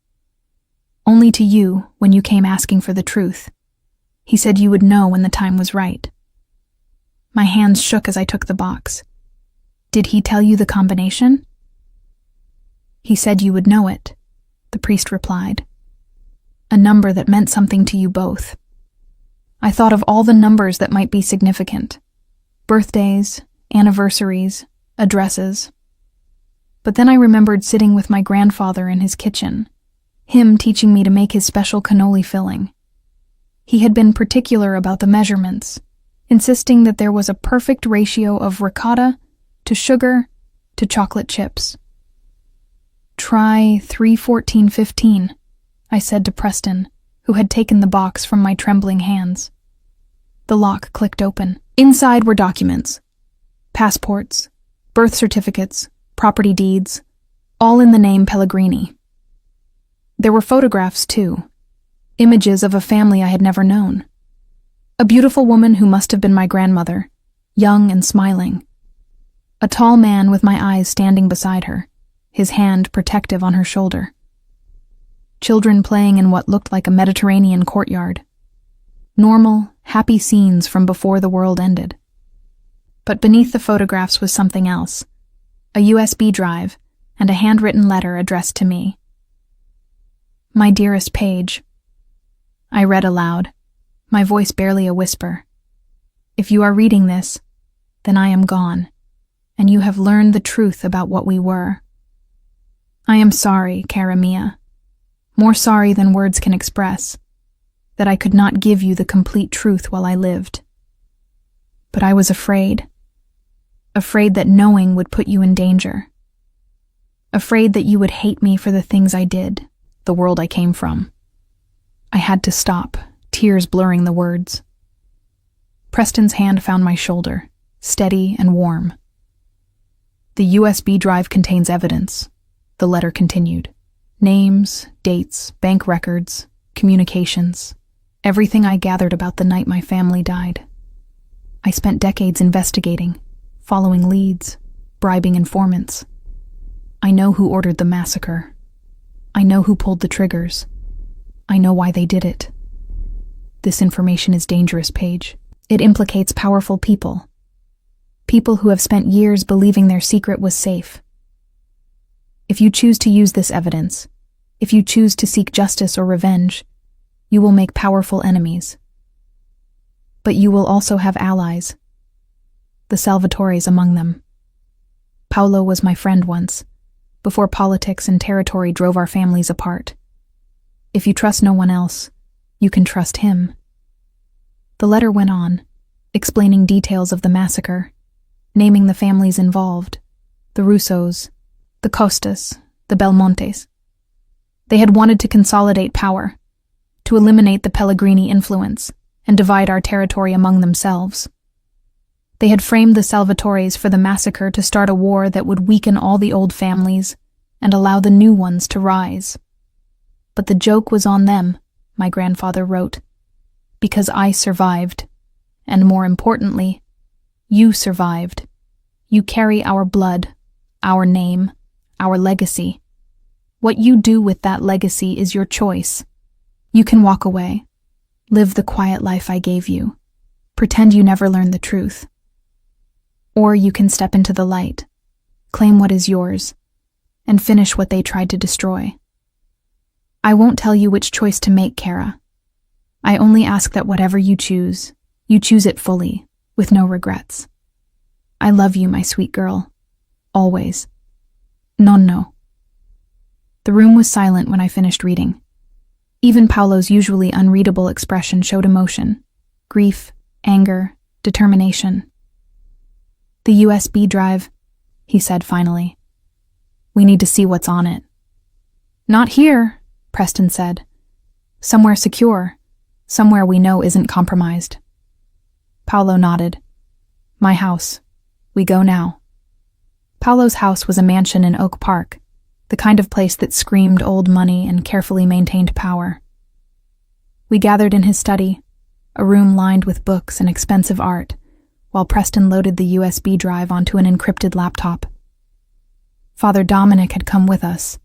Only to you when you came asking for the truth. He said you would know when the time was right. My hands shook as I took the box. Did he tell you the combination? He said you would know it, the priest replied. A number that meant something to you both. I thought of all the numbers that might be significant. Birthdays, anniversaries, addresses. But then I remembered sitting with my grandfather in his kitchen, him teaching me to make his special cannoli filling. He had been particular about the measurements, insisting that there was a perfect ratio of ricotta to sugar to chocolate chips. Try 3:14:15, I said to Preston, who had taken the box from my trembling hands. The lock clicked open. Inside were documents. Passports, birth certificates, property deeds, all in the name Pellegrini. There were photographs, too. Images of a family I had never known. A beautiful woman who must have been my grandmother, young and smiling. A tall man with my eyes standing beside her, his hand protective on her shoulder. Children playing in what looked like a Mediterranean courtyard. Normal, happy scenes from before the world ended. But beneath the photographs was something else. A USB drive and a handwritten letter addressed to me. My dearest Paige. I read aloud, my voice barely a whisper. If you are reading this, then I am gone, and you have learned the truth about what we were. I am sorry, cara mia, more sorry than words can express, that I could not give you the complete truth while I lived. But I was afraid that knowing would put you in danger. Afraid that you would hate me for the things I did, the world I came from. I had to stop, tears blurring the words. Preston's hand found my shoulder, steady and warm. The USB drive contains evidence, the letter continued. Names, dates, bank records, communications, everything I gathered about the night my family died. I spent decades investigating, following leads, bribing informants. I know who ordered the massacre. I know who pulled the triggers. I know why they did it. This information is dangerous, Paige. It implicates powerful people. People who have spent years believing their secret was safe. If you choose to use this evidence, If you choose to seek justice or revenge, you will make powerful enemies. But you will also have allies, the Salvatores among them. Paolo was my friend once, before politics and territory drove our families apart. If you trust no one else, you can trust him. The letter went on, explaining details of the massacre, naming the families involved, the Russos, the Costas, the Belmontes. They had wanted to consolidate power, to eliminate the Pellegrini influence, and divide our territory among themselves. They had framed the Salvatores for the massacre to start a war that would weaken all the old families and allow the new ones to rise. But the joke was on them, my grandfather wrote, because I survived, and more importantly, you survived. You carry our blood, our name, our legacy. What you do with that legacy is your choice. You can walk away, live the quiet life I gave you, pretend you never learned the truth. Or you can step into the light, claim what is yours, and finish what they tried to destroy. I won't tell you which choice to make, Kara. I only ask that whatever you choose it fully, with no regrets. I love you, my sweet girl. Always. Nonno. The room was silent when I finished reading. Even Paolo's usually unreadable expression showed emotion, grief, anger, determination. The USB drive, he said finally. We need to see what's on it. Not here, Preston said. Somewhere secure, somewhere we know isn't compromised. Paolo nodded. My house. We go now. Paolo's house was a mansion in Oak Park, the kind of place that screamed old money and carefully maintained power. We gathered in his study, a room lined with books and expensive art, while Preston loaded the USB drive onto an encrypted laptop. Father Dominic had come with us,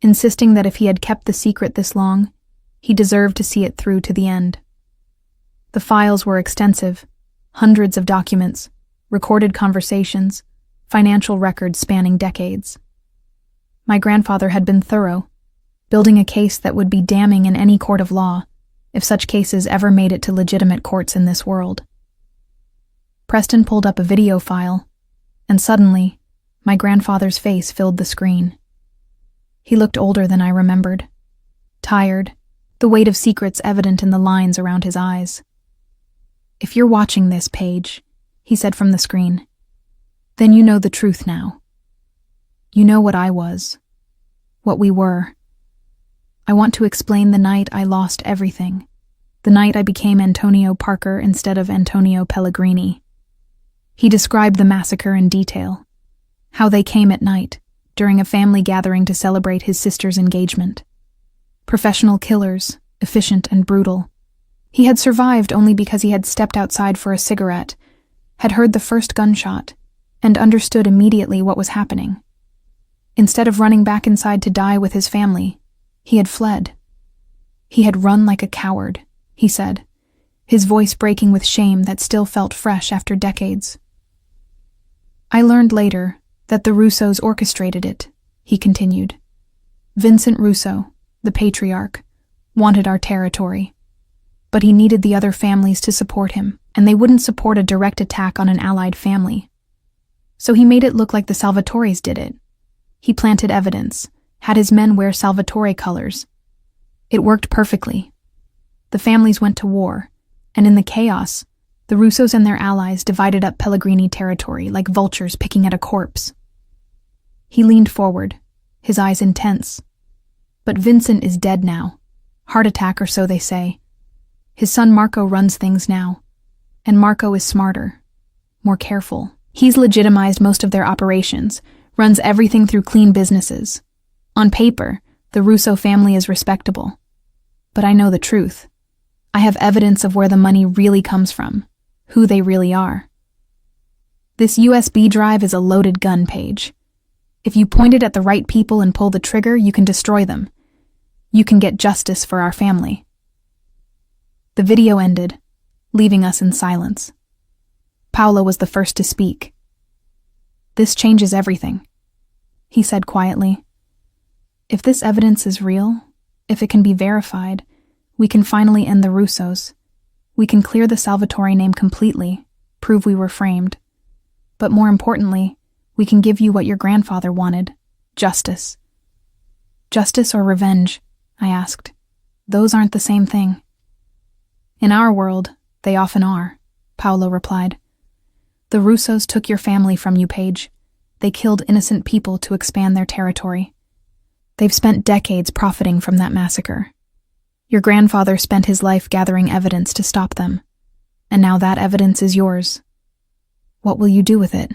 insisting that if he had kept the secret this long, he deserved to see it through to the end. The files were extensive, hundreds of documents, recorded conversations, financial records spanning decades. My grandfather had been thorough, building a case that would be damning in any court of law, if such cases ever made it to legitimate courts in this world. Preston pulled up a video file, and suddenly, my grandfather's face filled the screen. He looked older than I remembered. Tired, the weight of secrets evident in the lines around his eyes. If you're watching this, Paige, he said from the screen, then you know the truth now. You know what I was, what we were. I want to explain the night I lost everything, the night I became Antonio Parker instead of Antonio Pellegrini. He described the massacre in detail, how they came at night, during a family gathering to celebrate his sister's engagement. Professional killers, efficient and brutal. He had survived only because he had stepped outside for a cigarette, had heard the first gunshot, and understood immediately what was happening. Instead of running back inside to die with his family, he had fled. He had run like a coward, he said, his voice breaking with shame that still felt fresh after decades. I learned later that the Russos orchestrated it, he continued. Vincent Russo, the patriarch, wanted our territory. But he needed the other families to support him, and they wouldn't support a direct attack on an allied family. So he made it look like the Salvatores did it. He planted evidence, had his men wear Salvatore colors. It worked perfectly. The families went to war, and in the chaos, the Russos and their allies divided up Pellegrini territory like vultures picking at a corpse. He leaned forward, his eyes intense. But Vincent is dead now. Heart attack or so they say. His son Marco runs things now. And Marco is smarter, more careful. He's legitimized most of their operations, runs everything through clean businesses. On paper, the Russo family is respectable. But I know the truth. I have evidence of where the money really comes from, who they really are. This USB drive is a loaded gun, Paige. If you point it at the right people and pull the trigger, you can destroy them. You can get justice for our family. The video ended, leaving us in silence. Paolo was the first to speak. This changes everything, he said quietly. If this evidence is real, if it can be verified, we can finally end the Russos. We can clear the Salvatore name completely, prove we were framed. But more importantly, we can give you what your grandfather wanted, justice. Justice or revenge? I asked. Those aren't the same thing. In our world, they often are, Paolo replied. The Russos took your family from you, Paige. They killed innocent people to expand their territory. They've spent decades profiting from that massacre. Your grandfather spent his life gathering evidence to stop them, and now that evidence is yours. What will you do with it?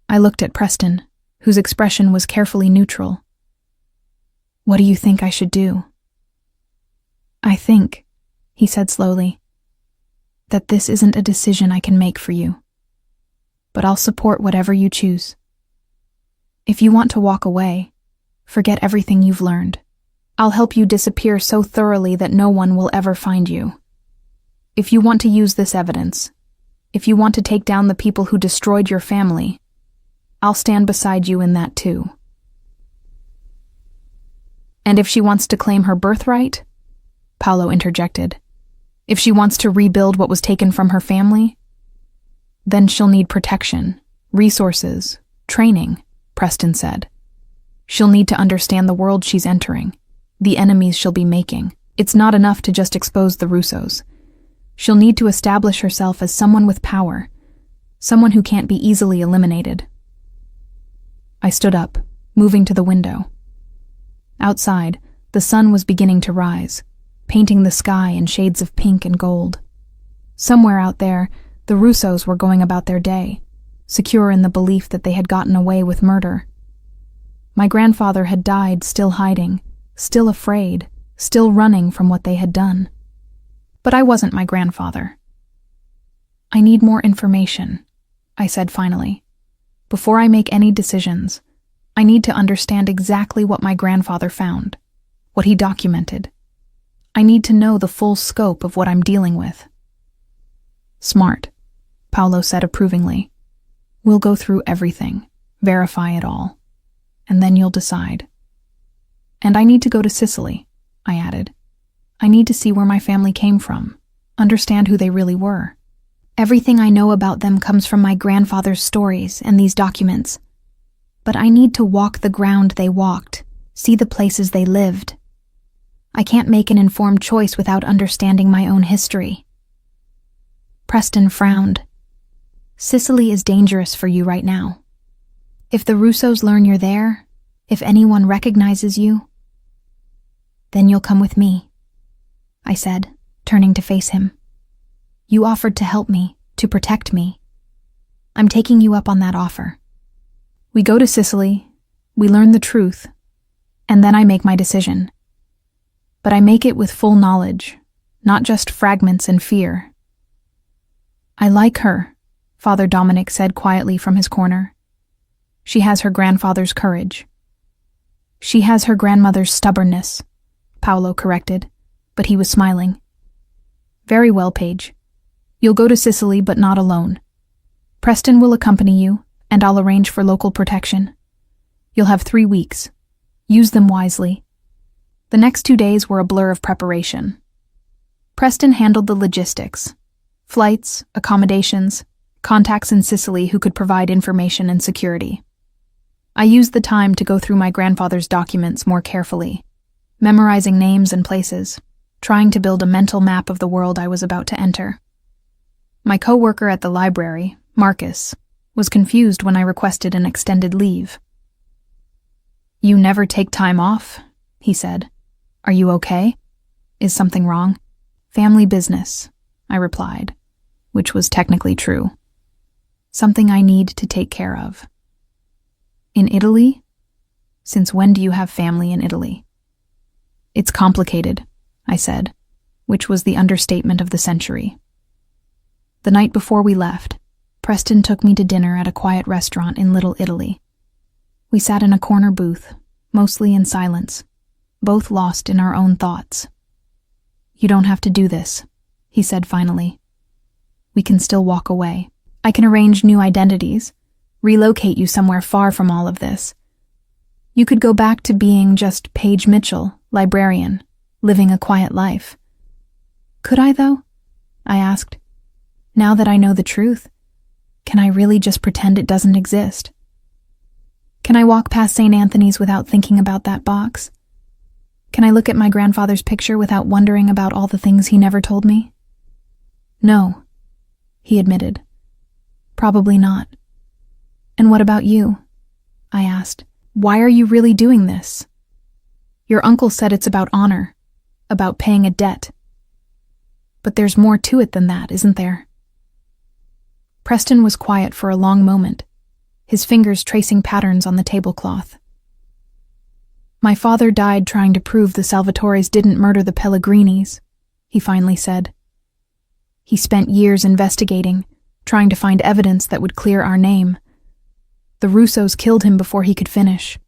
I looked at Preston, whose expression was carefully neutral. What do you think I should do? I think, he said slowly, that this isn't a decision I can make for you. But I'll support whatever you choose. If you want to walk away, forget everything you've learned. I'll help you disappear so thoroughly that no one will ever find you. If you want to use this evidence, if you want to take down the people who destroyed your family, I'll stand beside you in that too. And if she wants to claim her birthright? Paolo interjected. If she wants to rebuild what was taken from her family? Then she'll need protection, resources, training, Preston said. She'll need to understand the world she's entering, the enemies she'll be making. It's not enough to just expose the Russos. She'll need to establish herself as someone with power, someone who can't be easily eliminated. I stood up, moving to the window. Outside, the sun was beginning to rise, painting the sky in shades of pink and gold. Somewhere out there, the Russos were going about their day, secure in the belief that they had gotten away with murder. My grandfather had died still hiding, still afraid, still running from what they had done. But I wasn't my grandfather. I need more information, I said finally. Before I make any decisions, I need to understand exactly what my grandfather found, what he documented. I need to know the full scope of what I'm dealing with. Smart, Paolo said approvingly. We'll go through everything, verify it all, and then you'll decide. And I need to go to Sicily, I added. I need to see where my family came from, understand who they really were. Everything I know about them comes from my grandfather's stories and these documents. But I need to walk the ground they walked, see the places they lived. I can't make an informed choice without understanding my own history. Preston frowned. Sicily is dangerous for you right now. If the Russos learn you're there, if anyone recognizes you, then you'll come with me, I said, turning to face him. You offered to help me, to protect me. I'm taking you up on that offer. We go to Sicily, we learn the truth, and then I make my decision. But I make it with full knowledge, not just fragments and fear. I like her, Father Dominic said quietly from his corner. She has her grandfather's courage. She has her grandmother's stubbornness, Paolo corrected, but he was smiling. Very well, Paige. You'll go to Sicily, but not alone. Preston will accompany you, and I'll arrange for local protection. You'll have 3 weeks. Use them wisely. The next 2 days were a blur of preparation. Preston handled the logistics. Flights, accommodations, contacts in Sicily who could provide information and security. I used the time to go through my grandfather's documents more carefully, memorizing names and places, trying to build a mental map of the world I was about to enter. My co-worker at the library, Marcus, was confused when I requested an extended leave. You never take time off, he said. Are you okay? Is something wrong? Family business, I replied, which was technically true. Something I need to take care of. In Italy? Since when do you have family in Italy? It's complicated, I said, which was the understatement of the century. The night before we left, Preston took me to dinner at a quiet restaurant in Little Italy. We sat in a corner booth, mostly in silence, both lost in our own thoughts. You don't have to do this, he said finally. We can still walk away. I can arrange new identities, relocate you somewhere far from all of this. You could go back to being just Paige Mitchell, librarian, living a quiet life. Could I, though? I asked. Now that I know the truth, can I really just pretend it doesn't exist? Can I walk past St. Anthony's without thinking about that box? Can I look at my grandfather's picture without wondering about all the things he never told me? No, he admitted. Probably not. And what about you? I asked. Why are you really doing this? Your uncle said it's about honor, about paying a debt. But there's more to it than that, isn't there? Preston was quiet for a long moment, his fingers tracing patterns on the tablecloth. My father died trying to prove the Salvatores didn't murder the Pellegrinis, he finally said. He spent years investigating, trying to find evidence that would clear our name. The Russos killed him before he could finish.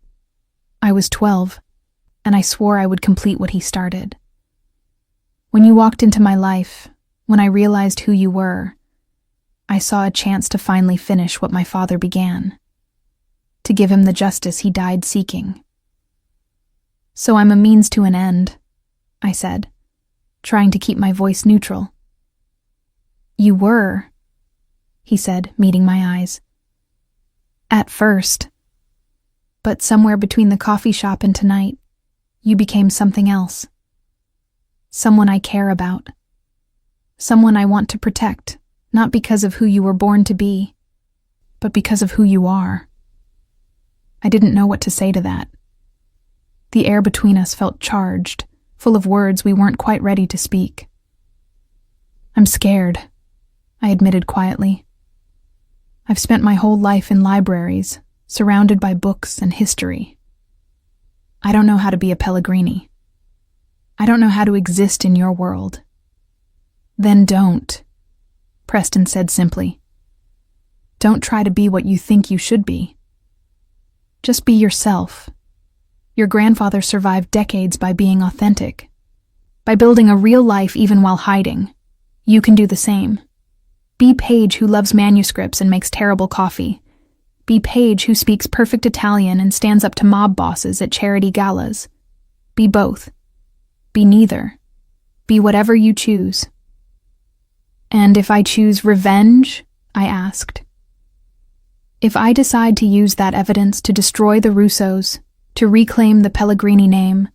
I was 12, and I swore I would complete what he started. When you walked into my life, when I realized who you were, I saw a chance to finally finish what my father began, to give him the justice he died seeking. So I'm a means to an end, I said, trying to keep my voice neutral. You were, he said, meeting my eyes. At first. But somewhere between the coffee shop and tonight, you became something else. Someone I care about. Someone I want to protect, not because of who you were born to be, but because of who you are. I didn't know what to say to that. The air between us felt charged, full of words we weren't quite ready to speak. I'm scared, I admitted quietly. I've spent my whole life in libraries, surrounded by books and history. I don't know how to be a Pellegrini. I don't know how to exist in your world. Then don't, Preston said simply. Don't try to be what you think you should be. Just be yourself. Your grandfather survived decades by being authentic, by building a real life even while hiding. You can do the same. Be Paige, who loves manuscripts and makes terrible coffee. Be Paige, who speaks perfect Italian and stands up to mob bosses at charity galas. Be both. Be neither. Be whatever you choose. And if I choose revenge? I asked. If I decide to use that evidence to destroy the Russos, to reclaim the Pellegrini name,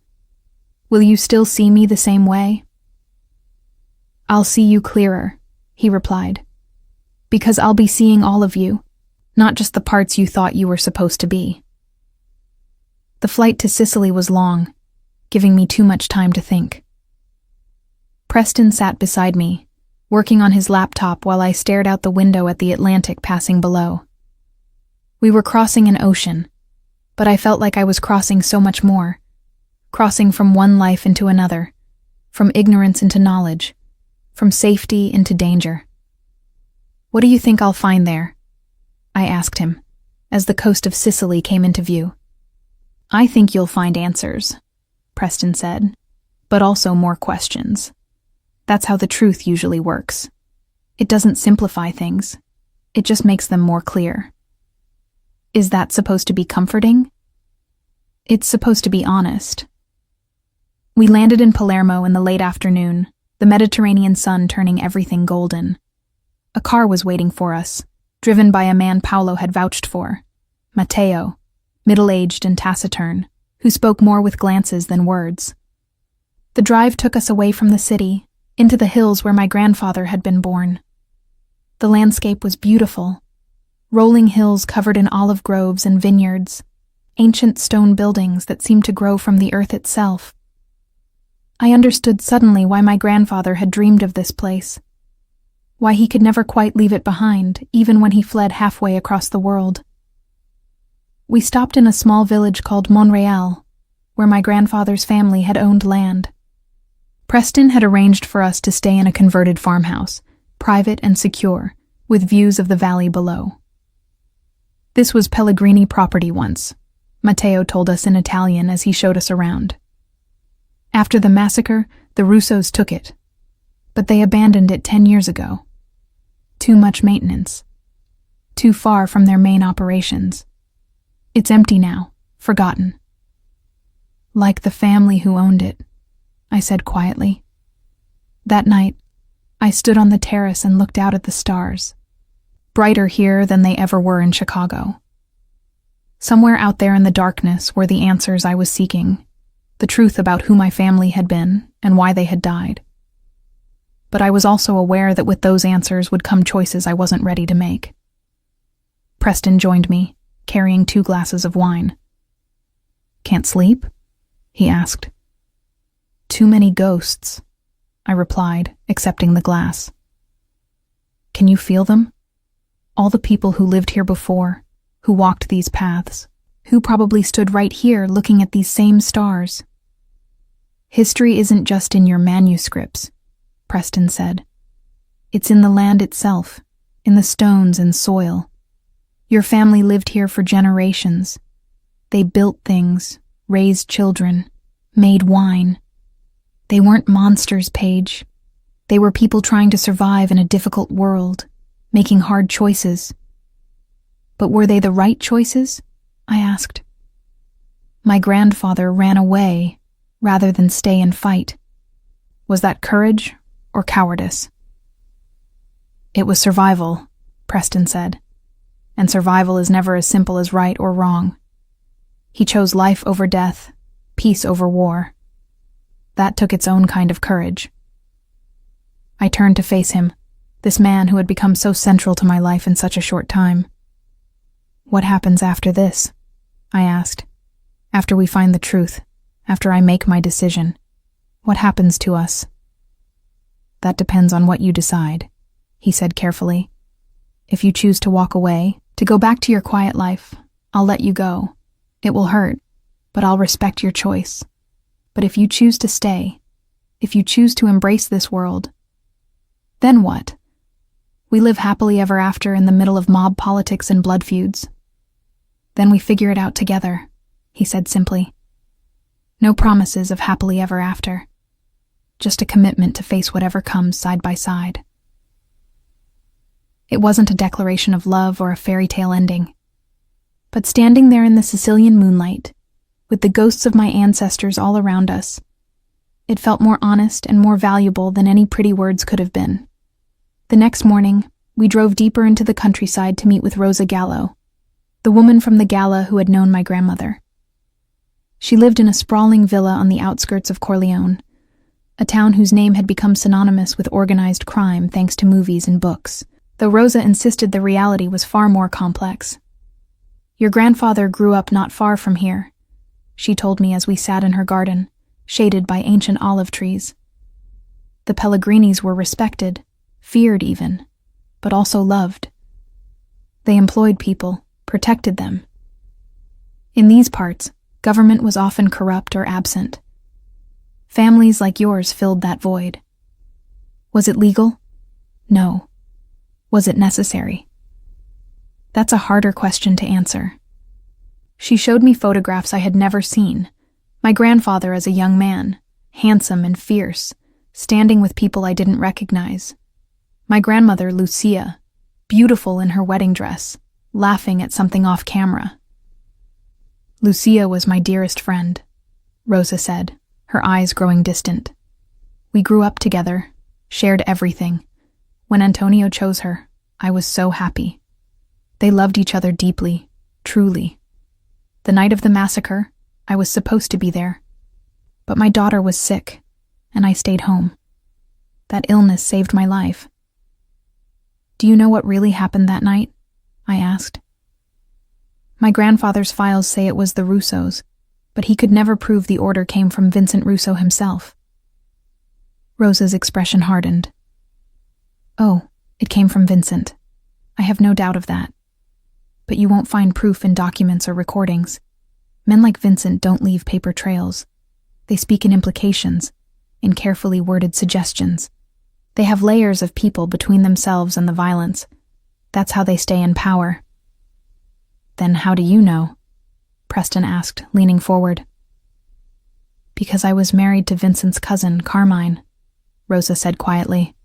will you still see me the same way? I'll see you clearer, he replied. Because I'll be seeing all of you, not just the parts you thought you were supposed to be. The flight to Sicily was long, giving me too much time to think. Preston sat beside me, working on his laptop while I stared out the window at the Atlantic passing below. We were crossing an ocean, but I felt like I was crossing so much more, crossing from one life into another, from ignorance into knowledge, from safety into danger. What do you think I'll find there? I asked him, as the coast of Sicily came into view. I think you'll find answers, Preston said, but also more questions. That's how the truth usually works. It doesn't simplify things. It just makes them more clear. Is that supposed to be comforting? It's supposed to be honest. We landed in Palermo in the late afternoon, the Mediterranean sun turning everything golden. A car was waiting for us, driven by a man Paolo had vouched for, Matteo, middle-aged and taciturn, who spoke more with glances than words. The drive took us away from the city, into the hills where my grandfather had been born. The landscape was beautiful, rolling hills covered in olive groves and vineyards, ancient stone buildings that seemed to grow from the earth itself. I understood suddenly why my grandfather had dreamed of this place, why he could never quite leave it behind, even when he fled halfway across the world. We stopped in a small village called Monreale, where my grandfather's family had owned land. Preston had arranged for us to stay in a converted farmhouse, private and secure, with views of the valley below. This was Pellegrini property once, Matteo told us in Italian as he showed us around. After the massacre, the Russos took it, but they abandoned it 10 years ago. Too much maintenance. Too far from their main operations. It's empty now, forgotten. Like the family who owned it, I said quietly. That night, I stood on the terrace and looked out at the stars, brighter here than they ever were in Chicago. Somewhere out there in the darkness were the answers I was seeking, the truth about who my family had been and why they had died. But I was also aware that with those answers would come choices I wasn't ready to make. Preston joined me, carrying 2 glasses of wine. "Can't sleep?" he asked. "Too many ghosts," I replied, accepting the glass. "Can you feel them? All the people who lived here before, who walked these paths, who probably stood right here looking at these same stars." "History isn't just in your manuscripts," Preston said. "It's in the land itself, in the stones and soil. Your family lived here for generations. They built things, raised children, made wine. They weren't monsters, Paige. They were people trying to survive in a difficult world, making hard choices." "But were they the right choices?" I asked. "My grandfather ran away rather than stay and fight. Was that courage or cowardice?" "It was survival," Preston said. "And survival is never as simple as right or wrong. He chose life over death, peace over war. That took its own kind of courage." I turned to face him, this man who had become so central to my life in such a short time. "What happens after this?" I asked. "After we find the truth, after I make my decision, what happens to us?" "That depends on what you decide," he said carefully. "If you choose to walk away, to go back to your quiet life, I'll let you go. It will hurt, but I'll respect your choice. But if you choose to stay, if you choose to embrace this world, then what? We live happily ever after in the middle of mob politics and blood feuds. Then we figure it out together," he said simply. "No promises of happily ever after. Just a commitment to face whatever comes side by side." It wasn't a declaration of love or a fairy tale ending. But standing there in the Sicilian moonlight, with the ghosts of my ancestors all around us, it felt more honest and more valuable than any pretty words could have been. The next morning, we drove deeper into the countryside to meet with Rosa Gallo, the woman from the gala who had known my grandmother. She lived in a sprawling villa on the outskirts of Corleone, a town whose name had become synonymous with organized crime thanks to movies and books, though Rosa insisted the reality was far more complex. "Your grandfather grew up not far from here," she told me as we sat in her garden, shaded by ancient olive trees. "The Pellegrinis were respected, feared even, but also loved. They employed people, protected them. In these parts, government was often corrupt or absent. Families like yours filled that void. Was it legal? No. Was it necessary? That's a harder question to answer." She showed me photographs I had never seen. My grandfather as a young man, handsome and fierce, standing with people I didn't recognize. My grandmother, Lucia, beautiful in her wedding dress, laughing at something off camera. "Lucia was my dearest friend," Rosa said, her eyes growing distant. "We grew up together, shared everything. When Antonio chose her, I was so happy. They loved each other deeply, truly. The night of the massacre, I was supposed to be there. But my daughter was sick, and I stayed home. That illness saved my life." "Do you know what really happened that night?" I asked. "My grandfather's files say it was the Russos, but he could never prove the order came from Vincent Russo himself." Rosa's expression hardened. "Oh, it came from Vincent. I have no doubt of that. But you won't find proof in documents or recordings. Men like Vincent don't leave paper trails. They speak in implications, in carefully worded suggestions. They have layers of people between themselves and the violence. That's how they stay in power." "Then how do you know?" Preston asked, leaning forward. "Because I was married to Vincent's cousin, Carmine," Rosa said quietly.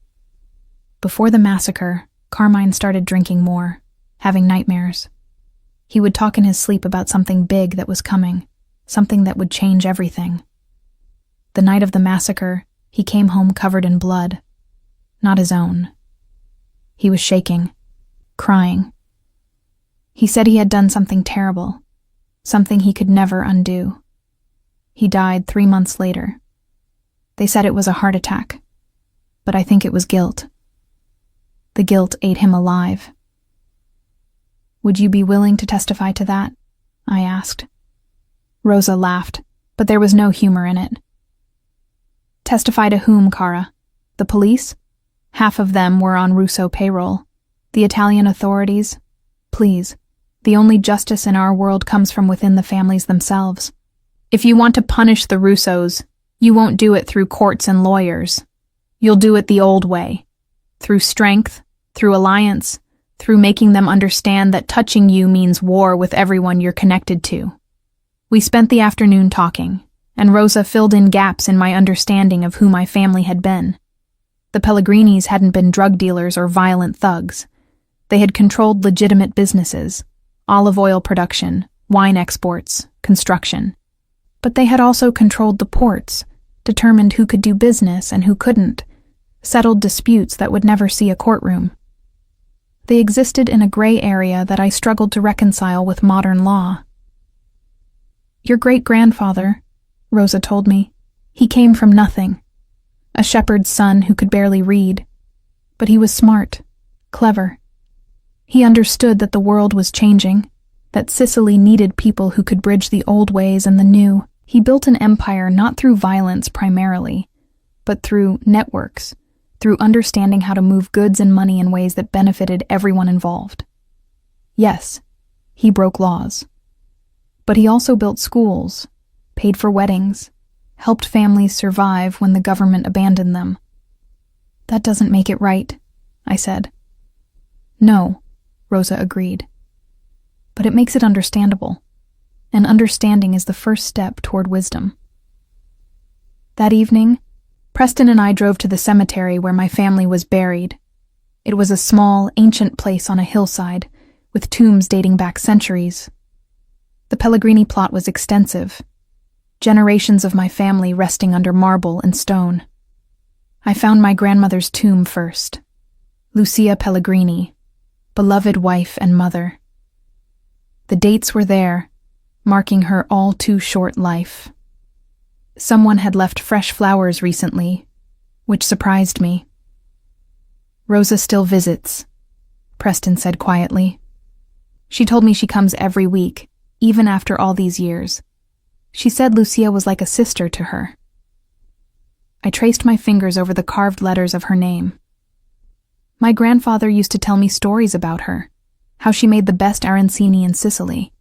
"Before the massacre, Carmine started drinking more, having nightmares. He would talk in his sleep about something big that was coming, something that would change everything. The night of the massacre, he came home covered in blood. Not his own. He was shaking, crying. He said he had done something terrible, something he could never undo. He died 3 months later. They said it was a heart attack, but I think it was guilt. The guilt ate him alive. Would you be willing to testify to that? I asked. Rosa laughed, but there was no humor in it. Testify to whom, Cara? The police? Half of them were on Russo payroll. The Italian authorities? Please. The only justice in our world comes from within the families themselves. If you want to punish the Russos, you won't do it through courts and lawyers. You'll do it the old way. Through strength, through alliance, through making them understand that touching you means war with everyone you're connected to. We spent the afternoon talking, and Rosa filled in gaps in my understanding of who my family had been. The Pellegrinis hadn't been drug dealers or violent thugs. They had controlled legitimate businesses, olive oil production, wine exports, construction. But they had also controlled the ports, determined who could do business and who couldn't, settled disputes that would never see a courtroom. They existed in a gray area that I struggled to reconcile with modern law. Your great-grandfather, Rosa told me, he came from nothing. A shepherd's son who could barely read. But he was smart, clever. He understood that the world was changing, that Sicily needed people who could bridge the old ways and the new. He built an empire not through violence primarily, but through networks, through understanding how to move goods and money in ways that benefited everyone involved. Yes, he broke laws. But he also built schools, paid for weddings, helped families survive when the government abandoned them. That doesn't make it right, I said. No, Rosa agreed. But it makes it understandable. And understanding is the first step toward wisdom. That evening, Preston and I drove to the cemetery where my family was buried. It was a small, ancient place on a hillside, with tombs dating back centuries. The Pellegrini plot was extensive. Generations of my family resting under marble and stone. I found my grandmother's tomb first. Lucia Pellegrini, beloved wife and mother. The dates were there, marking her all too short life. Someone had left fresh flowers recently, which surprised me. Rosa still visits, Preston said quietly. She told me she comes every week, even after all these years. She said Lucia was like a sister to her. I traced my fingers over the carved letters of her name. My grandfather used to tell me stories about her, how she made the best arancini in Sicily,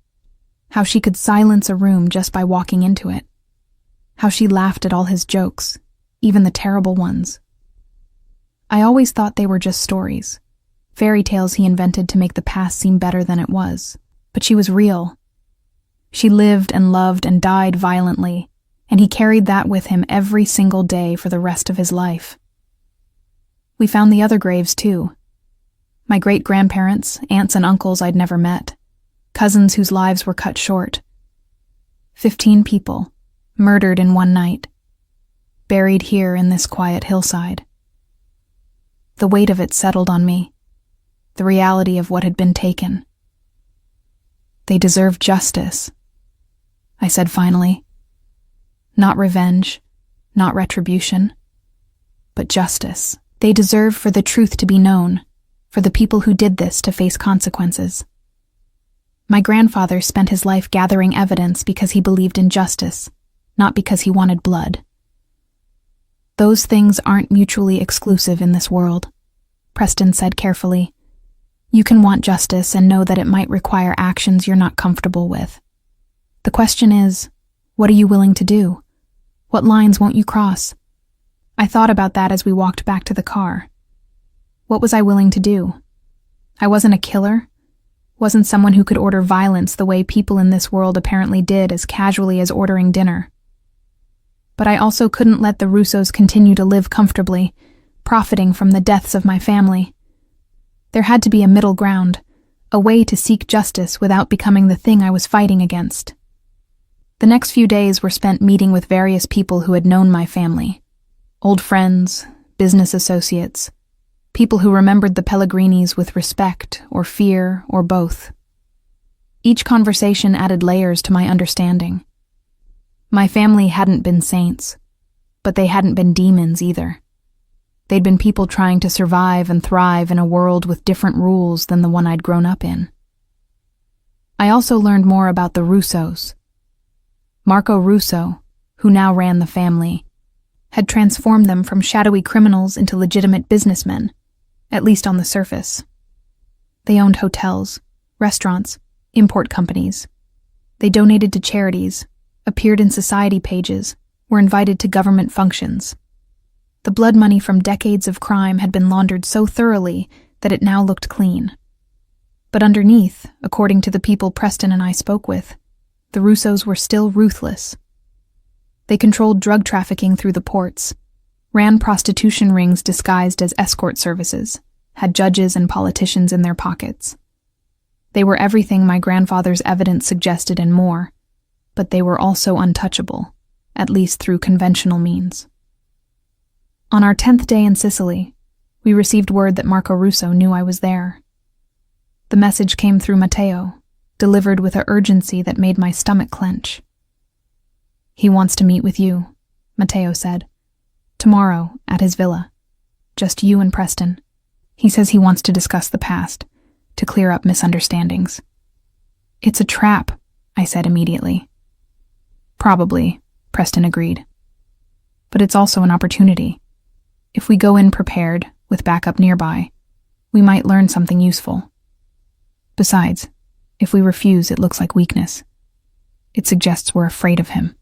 how she could silence a room just by walking into it, how she laughed at all his jokes, even the terrible ones. I always thought they were just stories, fairy tales he invented to make the past seem better than it was, but she was real. She lived and loved and died violently, and he carried that with him every single day for the rest of his life. We found the other graves, too. My great-grandparents, aunts and uncles I'd never met, cousins whose lives were cut short. 15 people, murdered in one night, buried here in this quiet hillside. The weight of it settled on me, the reality of what had been taken. They deserve justice, I said finally. Not revenge, not retribution, but justice. They deserve for the truth to be known, for the people who did this to face consequences. My grandfather spent his life gathering evidence because he believed in justice, not because he wanted blood. Those things aren't mutually exclusive in this world, Preston said carefully. You can want justice and know that it might require actions you're not comfortable with. The question is, what are you willing to do? What lines won't you cross? I thought about that as we walked back to the car. What was I willing to do? I wasn't a killer. Wasn't someone who could order violence the way people in this world apparently did as casually as ordering dinner. But I also couldn't let the Russos continue to live comfortably, profiting from the deaths of my family. There had to be a middle ground, a way to seek justice without becoming the thing I was fighting against. The next few days were spent meeting with various people who had known my family. Old friends, business associates, people who remembered the Pellegrinis with respect or fear or both. Each conversation added layers to my understanding. My family hadn't been saints, but they hadn't been demons either. They'd been people trying to survive and thrive in a world with different rules than the one I'd grown up in. I also learned more about the Russos. Marco Russo, who now ran the family, had transformed them from shadowy criminals into legitimate businessmen, at least on the surface. They owned hotels, restaurants, import companies. They donated to charities, appeared in society pages, were invited to government functions. The blood money from decades of crime had been laundered so thoroughly that it now looked clean. But underneath, according to the people Preston and I spoke with, the Russos were still ruthless. They controlled drug trafficking through the ports, ran prostitution rings disguised as escort services, had judges and politicians in their pockets. They were everything my grandfather's evidence suggested and more, but they were also untouchable, at least through conventional means. On our 10th day in Sicily, we received word that Marco Russo knew I was there. The message came through Matteo, delivered with an urgency that made my stomach clench. "He wants to meet with you," Matteo said. "Tomorrow, at his villa. Just you and Preston. He says he wants to discuss the past, to clear up misunderstandings." "It's a trap," I said immediately. "Probably," Preston agreed. "But it's also an opportunity. If we go in prepared, with backup nearby, we might learn something useful. Besides, if we refuse, it looks like weakness. It suggests we're afraid of him."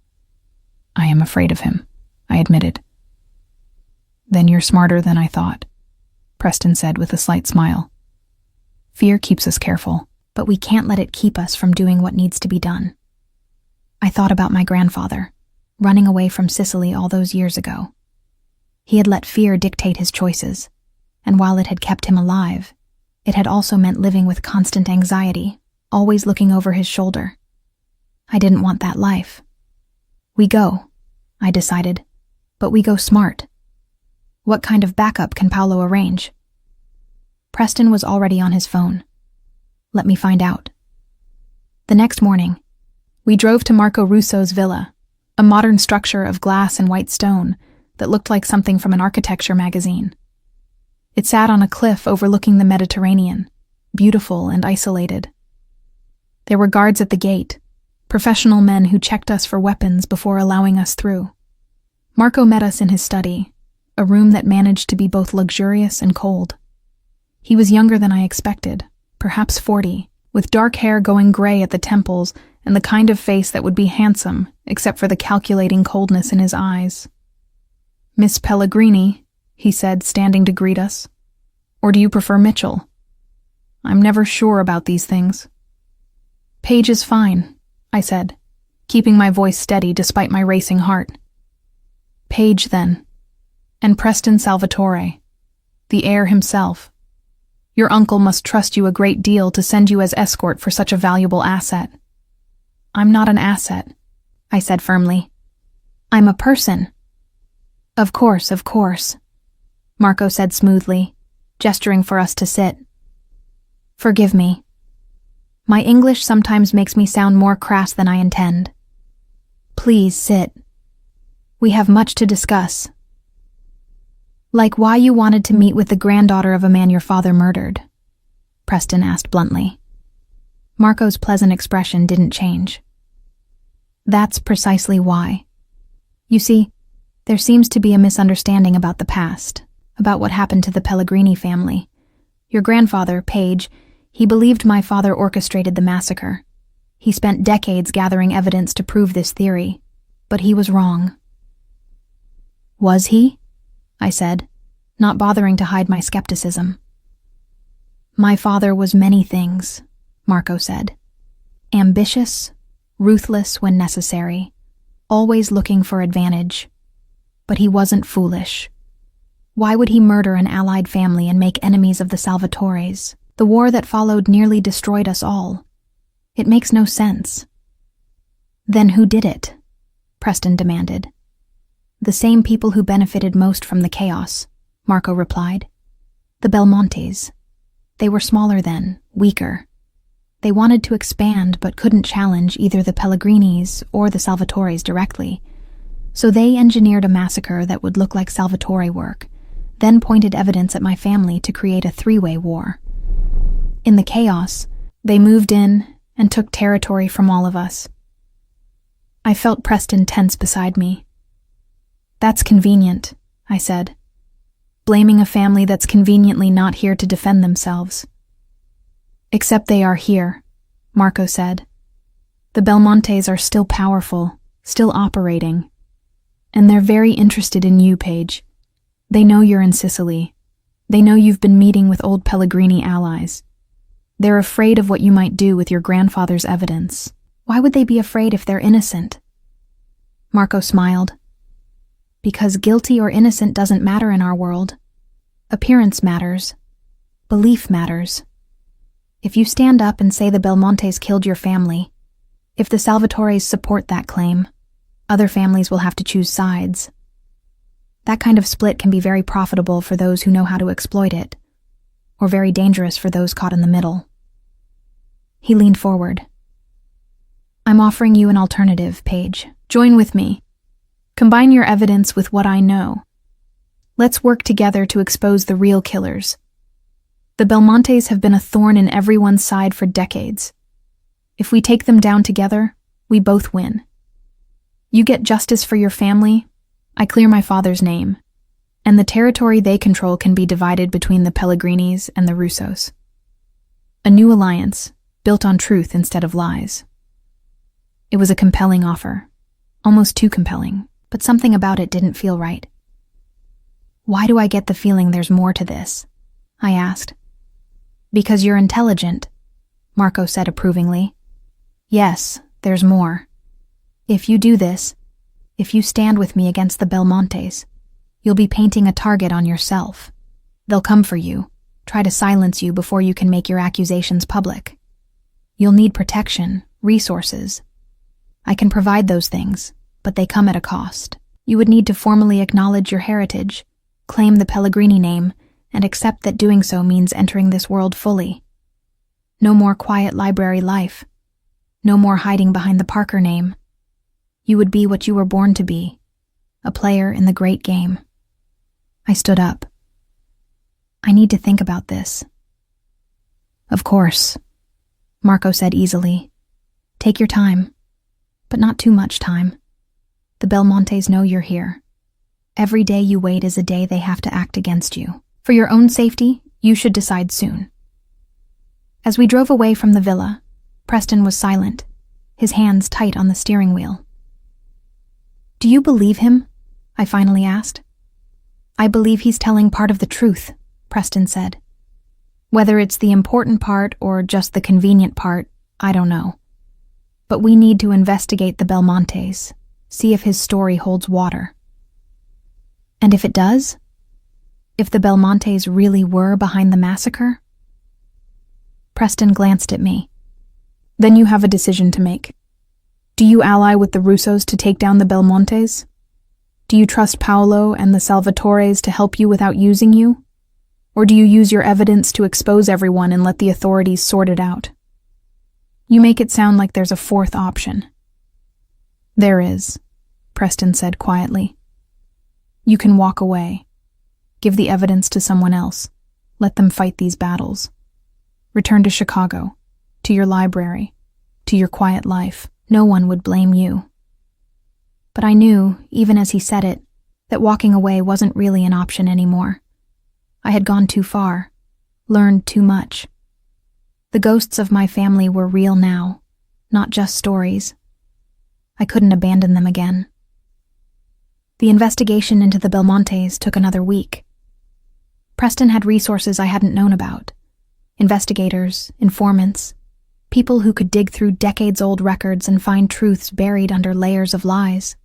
"I am afraid of him," I admitted. "Then you're smarter than I thought," Preston said with a slight smile. "Fear keeps us careful, but we can't let it keep us from doing what needs to be done." I thought about my grandfather, running away from Sicily all those years ago. He had let fear dictate his choices, and while it had kept him alive, it had also meant living with constant anxiety, always looking over his shoulder. I didn't want that life. "We go," I decided, "but we go smart. What kind of backup can Paolo arrange?" Preston was already on his phone. "Let me find out." The next morning, we drove to Marco Russo's villa, a modern structure of glass and white stone that looked like something from an architecture magazine. It sat on a cliff overlooking the Mediterranean, beautiful and isolated. There were guards at the gate, professional men who checked us for weapons before allowing us through. Marco met us in his study, a room that managed to be both luxurious and cold. He was younger than I expected, perhaps 40, with dark hair going gray at the temples and the kind of face that would be handsome, except for the calculating coldness in his eyes. "Miss Pellegrini," he said, standing to greet us. "Or do you prefer Mitchell? I'm never sure about these things." "Page is fine," I said, keeping my voice steady despite my racing heart. "Page, then. And Preston Salvatore, the heir himself. Your uncle must trust you a great deal to send you as escort for such a valuable asset." "I'm not an asset," I said firmly. "I'm a person." Of course," Marco said smoothly, gesturing for us to sit. "Forgive me. My English sometimes makes me sound more crass than I intend. Please sit. We have much to discuss." "Like why you wanted to meet with the granddaughter of a man your father murdered?" Preston asked bluntly. Marco's pleasant expression didn't change. "That's precisely why. You see, there seems to be a misunderstanding about the past, about what happened to the Pellegrini family. Your grandfather, Page, he believed my father orchestrated the massacre. He spent decades gathering evidence to prove this theory, but he was wrong." "Was he?" I said, not bothering to hide my skepticism. "My father was many things," Marco said. "Ambitious, ruthless when necessary, always looking for advantage. But he wasn't foolish. Why would he murder an allied family and make enemies of the Salvatores? The war that followed nearly destroyed us all. It makes no sense." Then who did it? Preston demanded. The same people who benefited most from the chaos, Marco replied. The Belmontes. They were smaller then, weaker. They wanted to expand but couldn't challenge either the Pellegrinis or the Salvatores directly. So they engineered a massacre that would look like Salvatore work, then pointed evidence at my family to create a three-way war. In the chaos, they moved in and took territory from all of us. I felt Preston tense beside me. That's convenient, I said. Blaming a family that's conveniently not here to defend themselves. Except they are here, Marco said. The Belmontes are still powerful, still operating. And they're very interested in you, Paige. They know you're in Sicily. They know you've been meeting with old Pellegrini allies. They're afraid of what you might do with your grandfather's evidence. Why would they be afraid if they're innocent? Marco smiled. Because guilty or innocent doesn't matter in our world. Appearance matters. Belief matters. If you stand up and say the Belmontes killed your family, if the Salvatores support that claim, other families will have to choose sides. That kind of split can be very profitable for those who know how to exploit it, or very dangerous for those caught in the middle. He leaned forward. I'm offering you an alternative, Paige. Join with me. Combine your evidence with what I know. Let's work together to expose the real killers. The Belmontes have been a thorn in everyone's side for decades. If we take them down together, we both win. You get justice for your family, I clear my father's name, and the territory they control can be divided between the Pellegrinis and the Russos. A new alliance, built on truth instead of lies. It was a compelling offer, almost too compelling, but something about it didn't feel right. Why do I get the feeling there's more to this? I asked. Because you're intelligent, Marco said approvingly. Yes, there's more. If you do this, if you stand with me against the Belmontes, you'll be painting a target on yourself. They'll come for you, try to silence you before you can make your accusations public. You'll need protection, resources. I can provide those things, but they come at a cost. You would need to formally acknowledge your heritage, claim the Pellegrini name, and accept that doing so means entering this world fully. No more quiet library life. No more hiding behind the Parker name. You would be what you were born to be, a player in the great game. I stood up. I need to think about this. Of course, Marco said easily. Take your time, but not too much time. The Belmontes know you're here. Every day you wait is a day they have to act against you. For your own safety, you should decide soon. As we drove away from the villa, Preston was silent, his hands tight on the steering wheel. Do you believe him? I finally asked. I believe he's telling part of the truth, Preston said. Whether it's the important part or just the convenient part, I don't know. But we need to investigate the Belmontes, see if his story holds water. And if it does? If the Belmontes really were behind the massacre? Preston glanced at me. Then you have a decision to make. Do you ally with the Russos to take down the Belmontes? Do you trust Paolo and the Salvatores to help you without using you? Or do you use your evidence to expose everyone and let the authorities sort it out? You make it sound like there's a fourth option. There is, Preston said quietly. You can walk away. Give the evidence to someone else. Let them fight these battles. Return to Chicago, to your library, to your quiet life. No one would blame you. But I knew, even as he said it, that walking away wasn't really an option anymore. I had gone too far, learned too much. The ghosts of my family were real now, not just stories. I couldn't abandon them again. The investigation into the Belmontes took another week. Preston had resources I hadn't known about. Investigators, informants, people who could dig through decades-old records and find truths buried under layers of lies.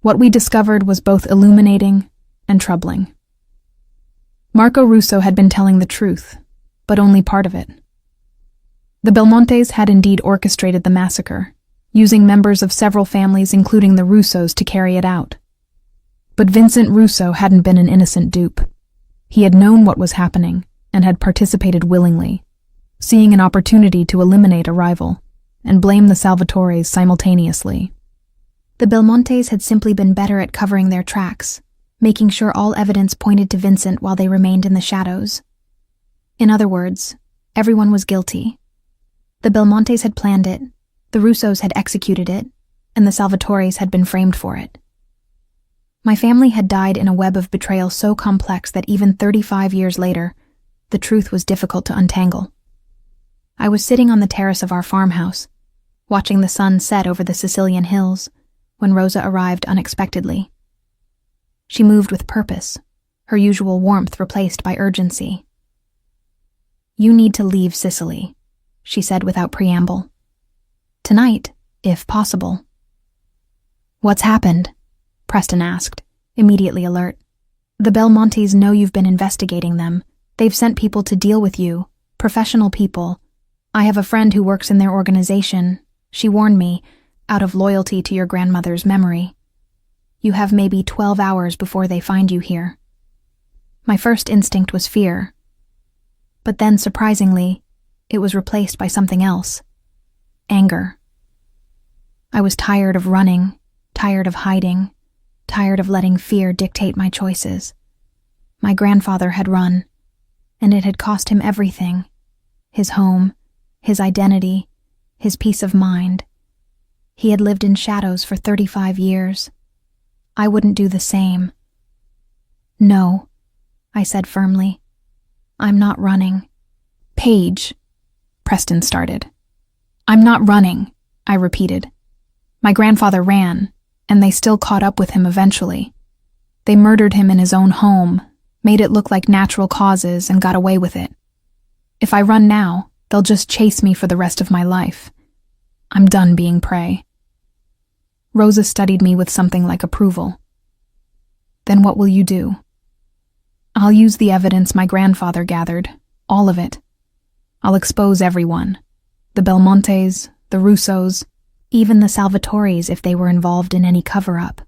What we discovered was both illuminating and troubling. Marco Russo had been telling the truth, but only part of it. The Belmontes had indeed orchestrated the massacre, using members of several families including the Russos to carry it out. But Vincent Russo hadn't been an innocent dupe. He had known what was happening and had participated willingly, seeing an opportunity to eliminate a rival and blame the Salvatores simultaneously. The Belmontes had simply been better at covering their tracks, making sure all evidence pointed to Vincent while they remained in the shadows. In other words, everyone was guilty. The Belmontes had planned it, the Russos had executed it, and the Salvatores had been framed for it. My family had died in a web of betrayal so complex that even 35 years later, the truth was difficult to untangle. I was sitting on the terrace of our farmhouse, watching the sun set over the Sicilian hills, when Rosa arrived unexpectedly. She moved with purpose, her usual warmth replaced by urgency. "You need to leave Sicily," she said without preamble. "Tonight, if possible." "What's happened?" Preston asked, immediately alert. "The Belmontes know you've been investigating them. They've sent people to deal with you, professional people. I have a friend who works in their organization. She warned me, out of loyalty to your grandmother's memory. You have maybe 12 hours before they find you here." My first instinct was fear. But then, surprisingly, it was replaced by something else. Anger. I was tired of running, tired of hiding, tired of letting fear dictate my choices. My grandfather had run, and it had cost him everything. His home, his identity, his peace of mind. He had lived in shadows for 35 years. I wouldn't do the same. "No," I said firmly. "I'm not running." "Paige," Preston started. "I'm not running," I repeated. "My grandfather ran, and they still caught up with him eventually. They murdered him in his own home, made it look like natural causes, and got away with it. If I run now, they'll just chase me for the rest of my life. I'm done being prey." Rosa studied me with something like approval. "Then what will you do?" "I'll use the evidence my grandfather gathered, all of it. I'll expose everyone. The Belmontes, the Russos, even the Salvatores if they were involved in any cover-up.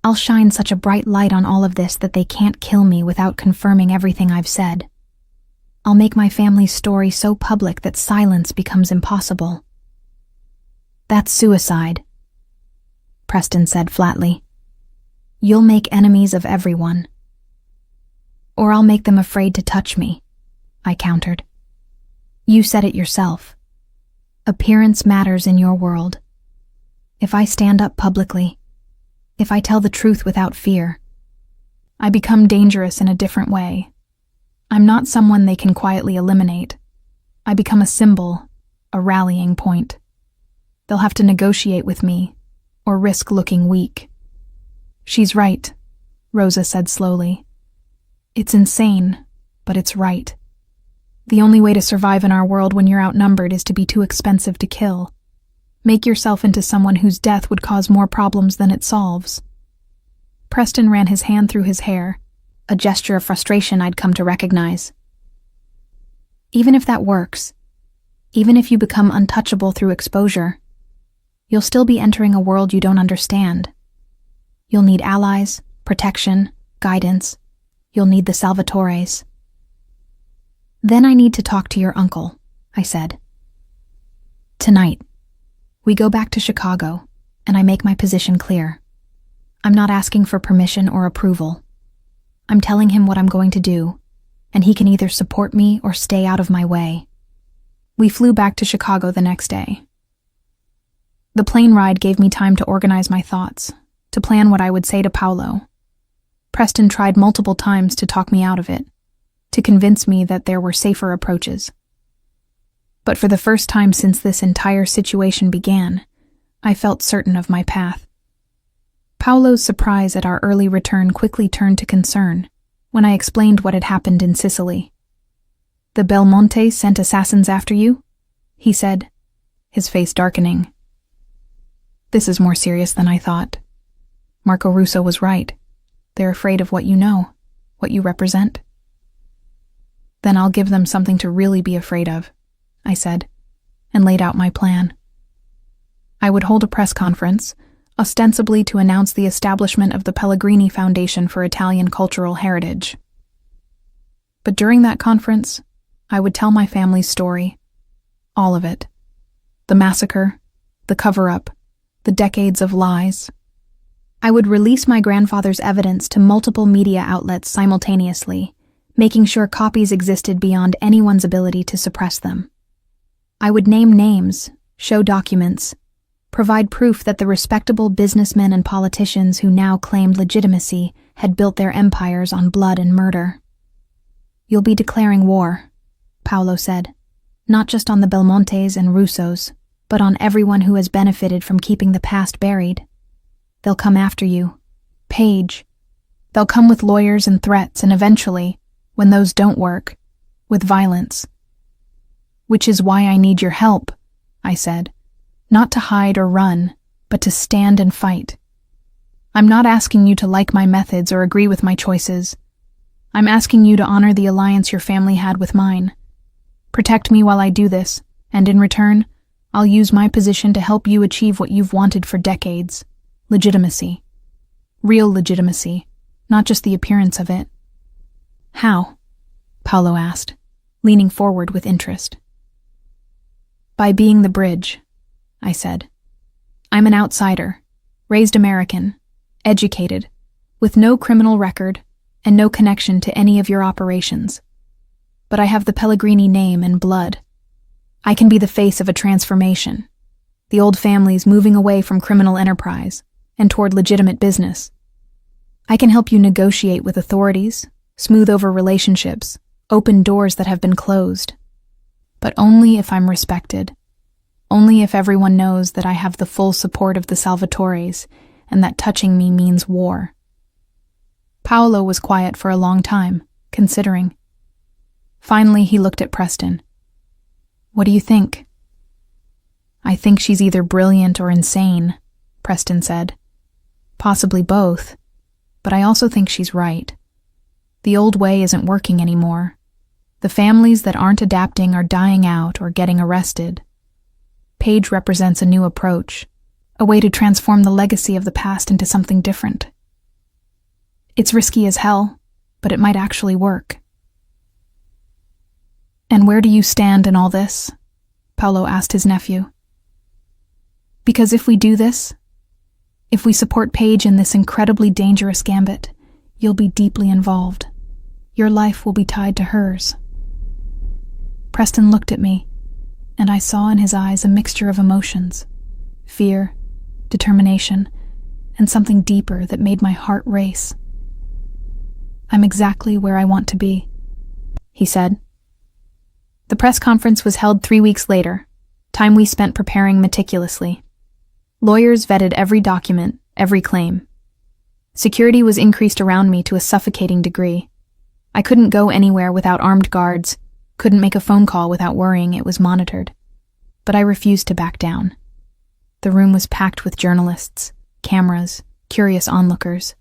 I'll shine such a bright light on all of this that they can't kill me without confirming everything I've said. I'll make my family's story so public that silence becomes impossible." "That's suicide," Preston said flatly. "You'll make enemies of everyone." "Or I'll make them afraid to touch me," I countered. "You said it yourself. Appearance matters in your world. If I stand up publicly, if I tell the truth without fear, I become dangerous in a different way. I'm not someone they can quietly eliminate. I become a symbol, a rallying point. They'll have to negotiate with me, or risk looking weak." "She's right," Rosa said slowly. "It's insane, but it's right. The only way to survive in our world when you're outnumbered is to be too expensive to kill. Make yourself into someone whose death would cause more problems than it solves." Preston ran his hand through his hair, a gesture of frustration I'd come to recognize. "Even if that works, even if you become untouchable through exposure, you'll still be entering a world you don't understand. You'll need allies, protection, guidance. You'll need the Salvatores." "Then I need to talk to your uncle," I said. "Tonight, we go back to Chicago, and I make my position clear. I'm not asking for permission or approval. I'm telling him what I'm going to do, and he can either support me or stay out of my way." We flew back to Chicago the next day. The plane ride gave me time to organize my thoughts, to plan what I would say to Paolo. Preston tried multiple times to talk me out of it, to convince me that there were safer approaches. But for the first time since this entire situation began, I felt certain of my path. Paolo's surprise at our early return quickly turned to concern when I explained what had happened in Sicily. "The Belmontes sent assassins after you?" he said, his face darkening. "This is more serious than I thought. Marco Russo was right. They're afraid of what you know, what you represent." "Then I'll give them something to really be afraid of," I said, and laid out my plan. I would hold a press conference, ostensibly to announce the establishment of the Pellegrini Foundation for Italian Cultural Heritage. But during that conference, I would tell my family's story. All of it. The massacre, the cover-up, the decades of lies. I would release my grandfather's evidence to multiple media outlets simultaneously, making sure copies existed beyond anyone's ability to suppress them. I would name names, show documents, provide proof that the respectable businessmen and politicians who now claimed legitimacy had built their empires on blood and murder. "You'll be declaring war," Paolo said, "not just on the Belmontes and Russos, but on everyone who has benefited from keeping the past buried. They'll come after you. Paige. They'll come with lawyers and threats, and eventually, when those don't work, with violence. Which is why I need your help," I said. "Not to hide or run, but to stand and fight. I'm not asking you to like my methods or agree with my choices. I'm asking you to honor the alliance your family had with mine. Protect me while I do this, and in return, I'll use my position to help you achieve what you've wanted for decades. Legitimacy. Real legitimacy, not just the appearance of it." "How?" Paolo asked, leaning forward with interest. "By being the bridge," I said. "I'm an outsider, raised American, educated, with no criminal record and no connection to any of your operations. But I have the Pellegrini name and blood. I can be the face of a transformation, the old families moving away from criminal enterprise and toward legitimate business. I can help you negotiate with authorities, smooth over relationships, open doors that have been closed. But only if I'm respected. Only if everyone knows that I have the full support of the Salvatores and that touching me means war." Paolo was quiet for a long time, considering. Finally, he looked at Preston. "What do you think?" "I think she's either brilliant or insane," Preston said. "Possibly both, but I also think she's right. The old way isn't working anymore. The families that aren't adapting are dying out or getting arrested. Paige represents a new approach, a way to transform the legacy of the past into something different. It's risky as hell, but it might actually work." "And where do you stand in all this?" Paolo asked his nephew. "Because if we do this, if we support Paige in this incredibly dangerous gambit, you'll be deeply involved. Your life will be tied to hers." Preston looked at me, and I saw in his eyes a mixture of emotions, fear, determination, and something deeper that made my heart race. "I'm exactly where I want to be," he said. The press conference was held 3 weeks later, time we spent preparing meticulously. Lawyers vetted every document, every claim. Security was increased around me to a suffocating degree. I couldn't go anywhere without armed guards, couldn't make a phone call without worrying it was monitored. But I refused to back down. The room was packed with journalists, cameras, curious onlookers.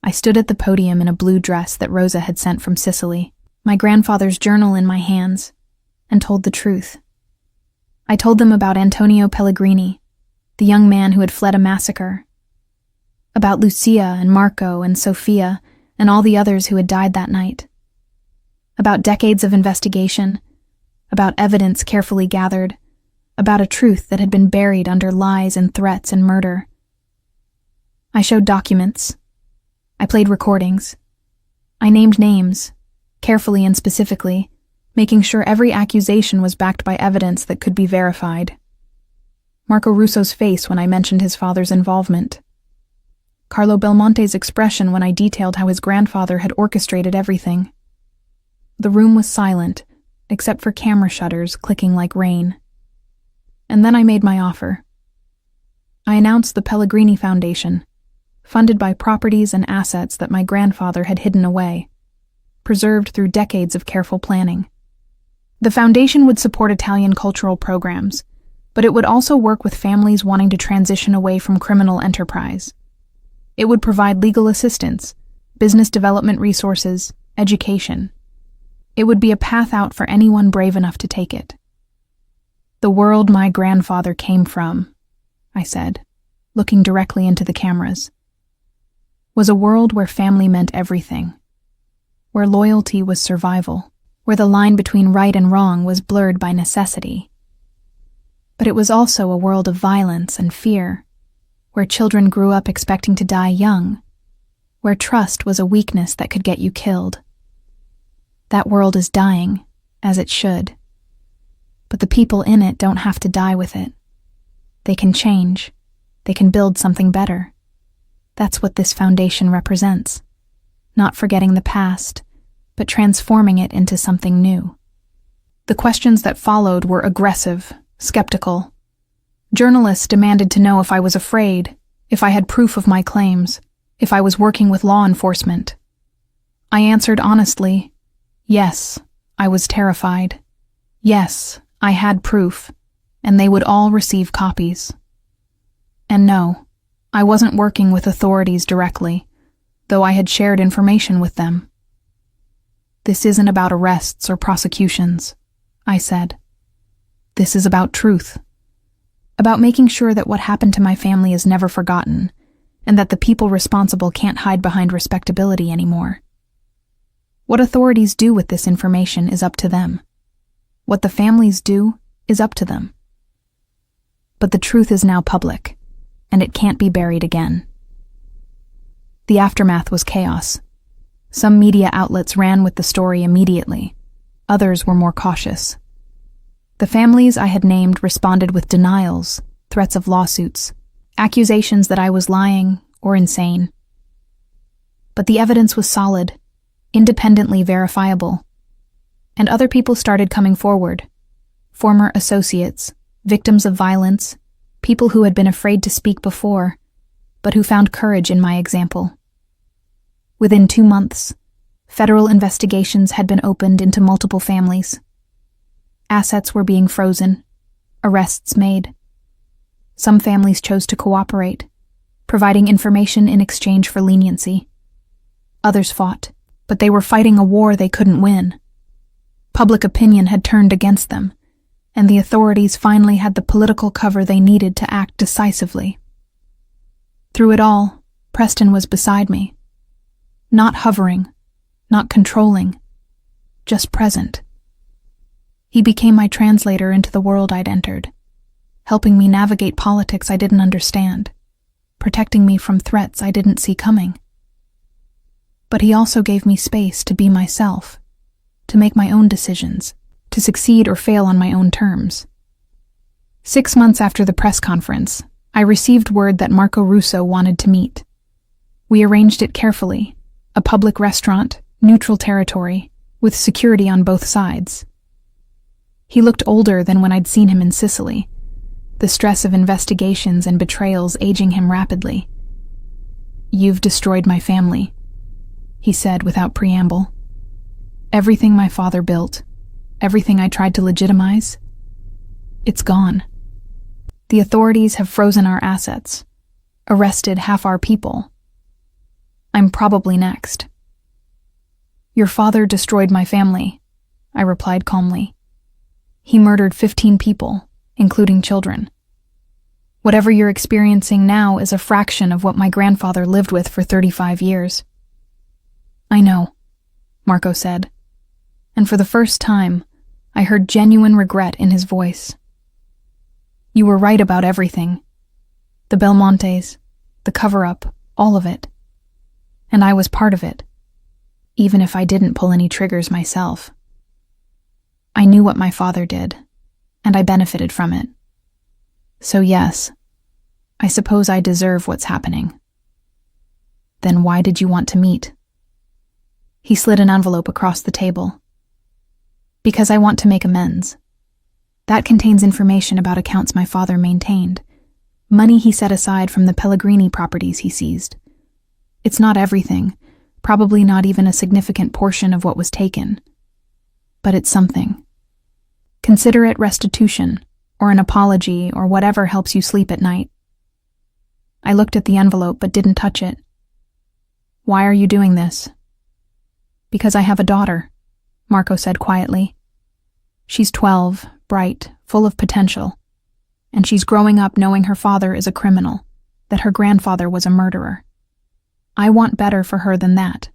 I stood at the podium in a blue dress that Rosa had sent from Sicily, my grandfather's journal in my hands, and told the truth. I told them about Antonio Pellegrini, the young man who had fled a massacre, about Lucia and Marco and Sofia and all the others who had died that night, about decades of investigation, about evidence carefully gathered, about a truth that had been buried under lies and threats and murder. I showed documents. I played recordings. I named names, carefully and specifically, making sure every accusation was backed by evidence that could be verified. Marco Russo's face when I mentioned his father's involvement. Carlo Belmonte's expression when I detailed how his grandfather had orchestrated everything. The room was silent, except for camera shutters clicking like rain. And then I made my offer. I announced the Pellegrini Foundation, funded by properties and assets that my grandfather had hidden away, preserved through decades of careful planning. The foundation would support Italian cultural programs, but it would also work with families wanting to transition away from criminal enterprise. It would provide legal assistance, business development resources, education. It would be a path out for anyone brave enough to take it. The world my grandfather came from, I said, looking directly into the cameras, was a world where family meant everything, where loyalty was survival, where the line between right and wrong was blurred by necessity. But it was also a world of violence and fear, where children grew up expecting to die young, where trust was a weakness that could get you killed. That world is dying, as it should. But the people in it don't have to die with it. They can change. They can build something better. That's what this foundation represents. Not forgetting the past, but transforming it into something new. The questions that followed were aggressive, skeptical. Journalists demanded to know if I was afraid, if I had proof of my claims, if I was working with law enforcement. I answered honestly, yes, I was terrified. Yes, I had proof, and they would all receive copies. And no, I wasn't working with authorities directly, though I had shared information with them. This isn't about arrests or prosecutions, I said. This is about truth. About making sure that what happened to my family is never forgotten, and that the people responsible can't hide behind respectability anymore. What authorities do with this information is up to them. What the families do is up to them. But the truth is now public, and it can't be buried again. The aftermath was chaos. Some media outlets ran with the story immediately. Others were more cautious. The families I had named responded with denials, threats of lawsuits, accusations that I was lying or insane. But the evidence was solid, independently verifiable. And other people started coming forward. Former associates, victims of violence, people who had been afraid to speak before, but who found courage in my example. Within 2 months, federal investigations had been opened into multiple families. Assets were being frozen, arrests made. Some families chose to cooperate, providing information in exchange for leniency. Others fought, but they were fighting a war they couldn't win. Public opinion had turned against them, and the authorities finally had the political cover they needed to act decisively. Through it all, Preston was beside me. Not hovering, not controlling, just present. He became my translator into the world I'd entered, helping me navigate politics I didn't understand, protecting me from threats I didn't see coming. But he also gave me space to be myself, to make my own decisions, to succeed or fail on my own terms. 6 months after the press conference, I received word that Marco Russo wanted to meet. We arranged it carefully, a public restaurant, neutral territory, with security on both sides. He looked older than when I'd seen him in Sicily, the stress of investigations and betrayals aging him rapidly. "You've destroyed my family," he said without preamble. "Everything my father built, everything I tried to legitimize, it's gone. The authorities have frozen our assets, arrested half our people. I'm probably next." "Your father destroyed my family," I replied calmly. "He murdered 15 people, including children. Whatever you're experiencing now is a fraction of what my grandfather lived with for 35 years. "I know," Marco said, and for the first time, I heard genuine regret in his voice. "You were right about everything. The Belmontes, the cover-up, all of it. And I was part of it, even if I didn't pull any triggers myself. I knew what my father did, and I benefited from it. So yes, I suppose I deserve what's happening." "Then why did you want to meet?" He slid an envelope across the table. "Because I want to make amends. That contains information about accounts my father maintained, money he set aside from the Pellegrini properties he seized. It's not everything, probably not even a significant portion of what was taken. But it's something. Consider it restitution, or an apology, or whatever helps you sleep at night." I looked at the envelope but didn't touch it. "Why are you doing this?" "Because I have a daughter," Marco said quietly. "She's 12, bright, full of potential. and she's growing up knowing her father is a criminal, that her grandfather was a murderer. I want better for her than that.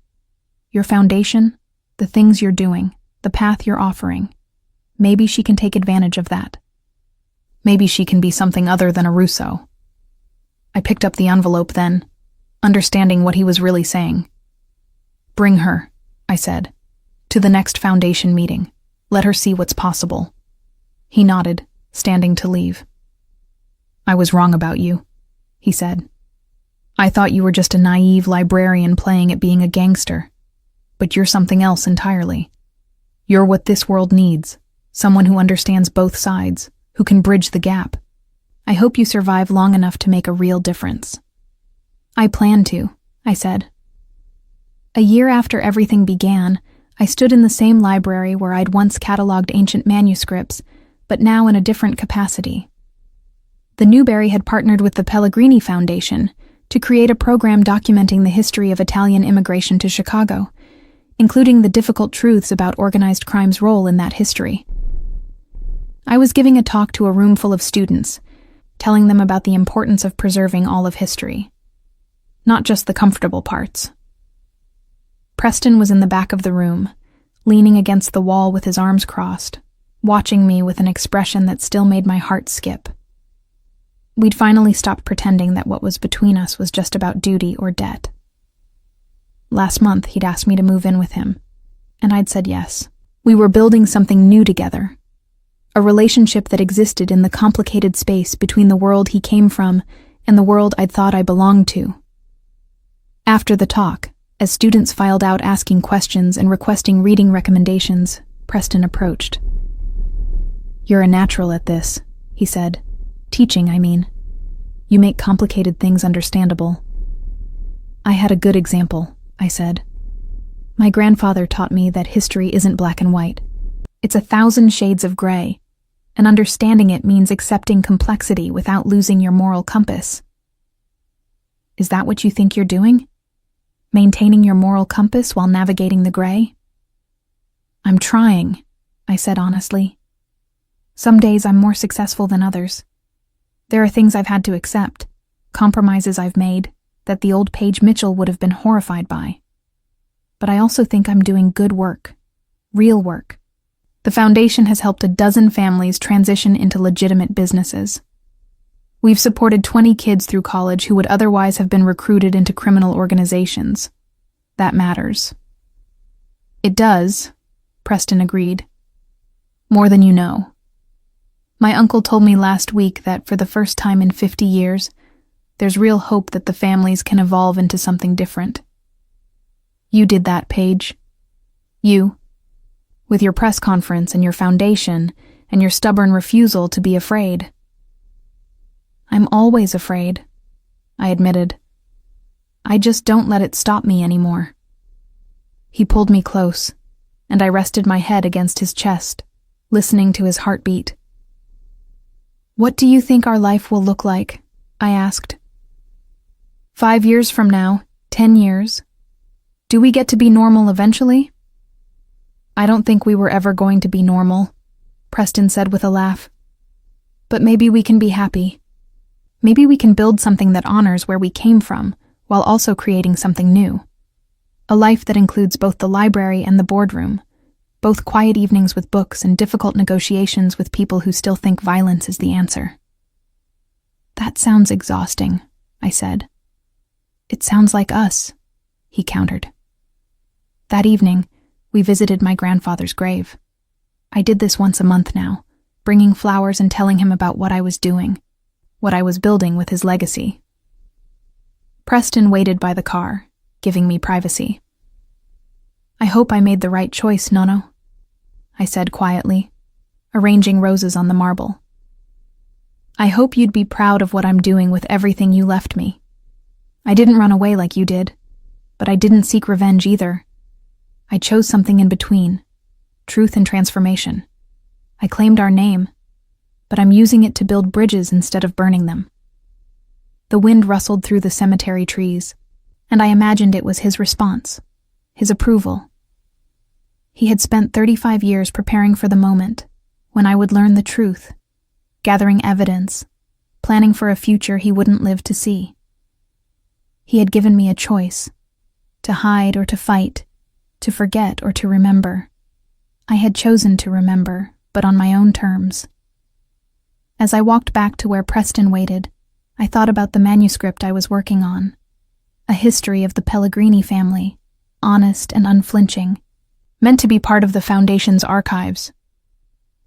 Your foundation, the things you're doing, the path you're offering, maybe she can take advantage of that. Maybe she can be something other than a Russo. I picked up the envelope then, understanding what he was really saying. Bring her, I said, to the next foundation meeting. Let her see what's possible. He nodded, standing to leave. I was wrong about you, he said. I thought you were just a naive librarian playing at being a gangster. But you're something else entirely. You're what this world needs, someone who understands both sides, who can bridge the gap. I hope you survive long enough to make a real difference. I plan to, I said. A year after everything began, I stood in the same library where I'd once cataloged ancient manuscripts, but now in a different capacity. The Newberry had partnered with the Pellegrini Foundation to create a program documenting the history of Italian immigration to Chicago, including the difficult truths about organized crime's role in that history. I was giving a talk to a room full of students, telling them about the importance of preserving all of history, not just the comfortable parts. Preston was in the back of the room, leaning against the wall with his arms crossed, watching me with an expression that still made my heart skip. We'd finally stopped pretending that what was between us was just about duty or debt. Last month, he'd asked me to move in with him, and I'd said yes. We were building something new together, a relationship that existed in the complicated space between the world he came from and the world I'd thought I belonged to. After the talk, as students filed out asking questions and requesting reading recommendations, Preston approached. You're a natural at this, he said. Teaching, I mean. You make complicated things understandable. I had a good example, I said. My grandfather taught me that history isn't black and white. It's 1,000 shades of gray, and understanding it means accepting complexity without losing your moral compass. Is that what you think you're doing? Maintaining your moral compass while navigating the gray? I'm trying, I said honestly. Some days I'm more successful than others. There are things I've had to accept, compromises I've made, that the old Paige Mitchell would have been horrified by. But I also think I'm doing good work, real work. The foundation has helped a dozen families transition into legitimate businesses. We've supported 20 kids through college who would otherwise have been recruited into criminal organizations. That matters. It does, Preston agreed. More than you know. My uncle told me last week that for the first time in 50 years, there's real hope that the families can evolve into something different. You did that, Paige. You. With your press conference and your foundation and your stubborn refusal to be afraid. I'm always afraid, I admitted. I just don't let it stop me anymore. He pulled me close, and I rested my head against his chest, listening to his heartbeat. What do you think our life will look like? I asked. 5 years from now, 10 years. Do we get to be normal eventually? I don't think we were ever going to be normal, Preston said with a laugh. But maybe we can be happy. Maybe we can build something that honors where we came from, while also creating something new. A life that includes both the library and the boardroom, both quiet evenings with books and difficult negotiations with people who still think violence is the answer. That sounds exhausting, I said. It sounds like us, he countered. That evening, we visited my grandfather's grave. I did this once a month now, bringing flowers and telling him about what I was doing, what I was building with his legacy. Preston waited by the car, giving me privacy. I hope I made the right choice, Nono, I said quietly, arranging roses on the marble. I hope you'd be proud of what I'm doing with everything you left me. I didn't run away like you did, but I didn't seek revenge either. I chose something in between, truth and transformation. I claimed our name, but I'm using it to build bridges instead of burning them. The wind rustled through the cemetery trees, and I imagined it was his response, his approval. He had spent 35 years preparing for the moment when I would learn the truth, gathering evidence, planning for a future he wouldn't live to see. He had given me a choice, to hide or to fight, to forget or to remember. I had chosen to remember, but on my own terms. As I walked back to where Preston waited, I thought about the manuscript I was working on, a history of the Pellegrini family, honest and unflinching, meant to be part of the Foundation's archives.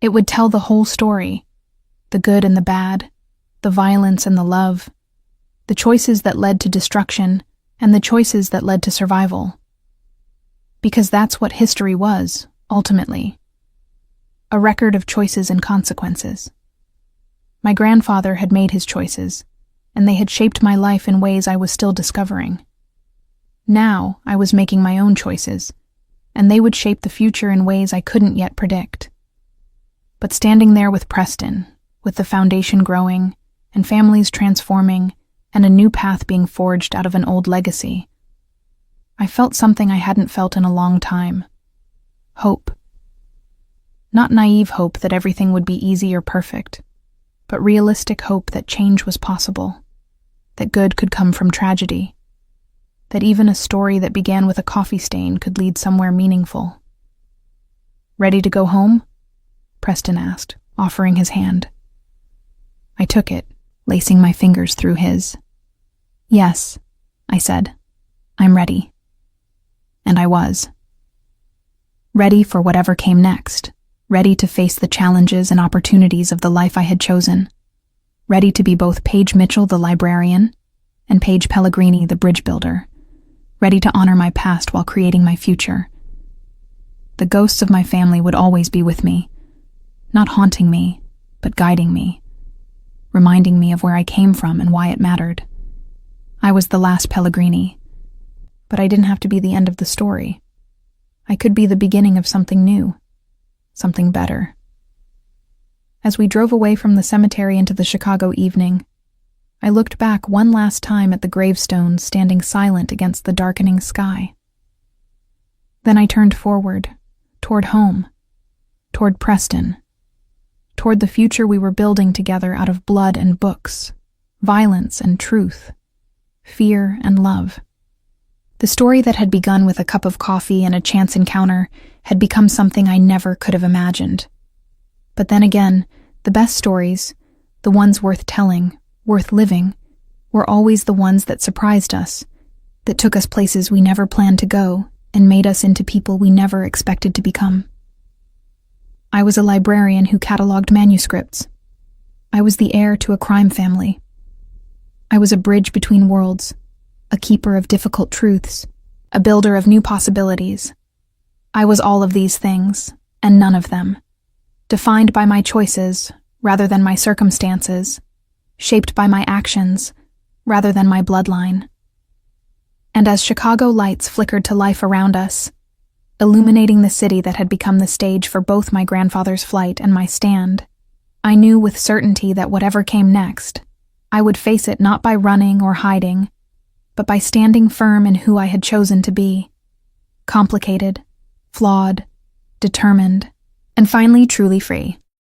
It would tell the whole story, the good and the bad, the violence and the love, the choices that led to destruction and the choices that led to survival. Because that's what history was, ultimately. A record of choices and consequences. My grandfather had made his choices, and they had shaped my life in ways I was still discovering. Now I was making my own choices, and they would shape the future in ways I couldn't yet predict. But standing there with Preston, with the Foundation growing, and families transforming, and a new path being forged out of an old legacy, I felt something I hadn't felt in a long time. Hope. Not naive hope that everything would be easy or perfect, but realistic hope that change was possible, that good could come from tragedy, that even a story that began with a coffee stain could lead somewhere meaningful. "Ready to go home?" Preston asked, offering his hand. I took it, lacing my fingers through his. "Yes," I said. "I'm ready." And I was. Ready for whatever came next, ready to face the challenges and opportunities of the life I had chosen, ready to be both Paige Mitchell, the librarian, and Paige Pellegrini, the bridge builder, ready to honor my past while creating my future. The ghosts of my family would always be with me, not haunting me, but guiding me, reminding me of where I came from and why it mattered. I was the last Pellegrini, but I didn't have to be the end of the story. I could be the beginning of something new, something better. As we drove away from the cemetery into the Chicago evening, I looked back one last time at the gravestones standing silent against the darkening sky. Then I turned forward, toward home, toward Preston, toward the future we were building together out of blood and books, violence and truth, fear and love. The story that had begun with a cup of coffee and a chance encounter had become something I never could have imagined. But then again, the best stories, the ones worth telling, worth living, were always the ones that surprised us, that took us places we never planned to go and made us into people we never expected to become. I was a librarian who cataloged manuscripts. I was the heir to a crime family. I was a bridge between worlds, a keeper of difficult truths, a builder of new possibilities. I was all of these things, and none of them, defined by my choices rather than my circumstances, shaped by my actions rather than my bloodline. And as Chicago lights flickered to life around us, illuminating the city that had become the stage for both my grandfather's flight and my stand, I knew with certainty that whatever came next, I would face it not by running or hiding, but by standing firm in who I had chosen to be. Complicated, flawed, determined, and finally truly free.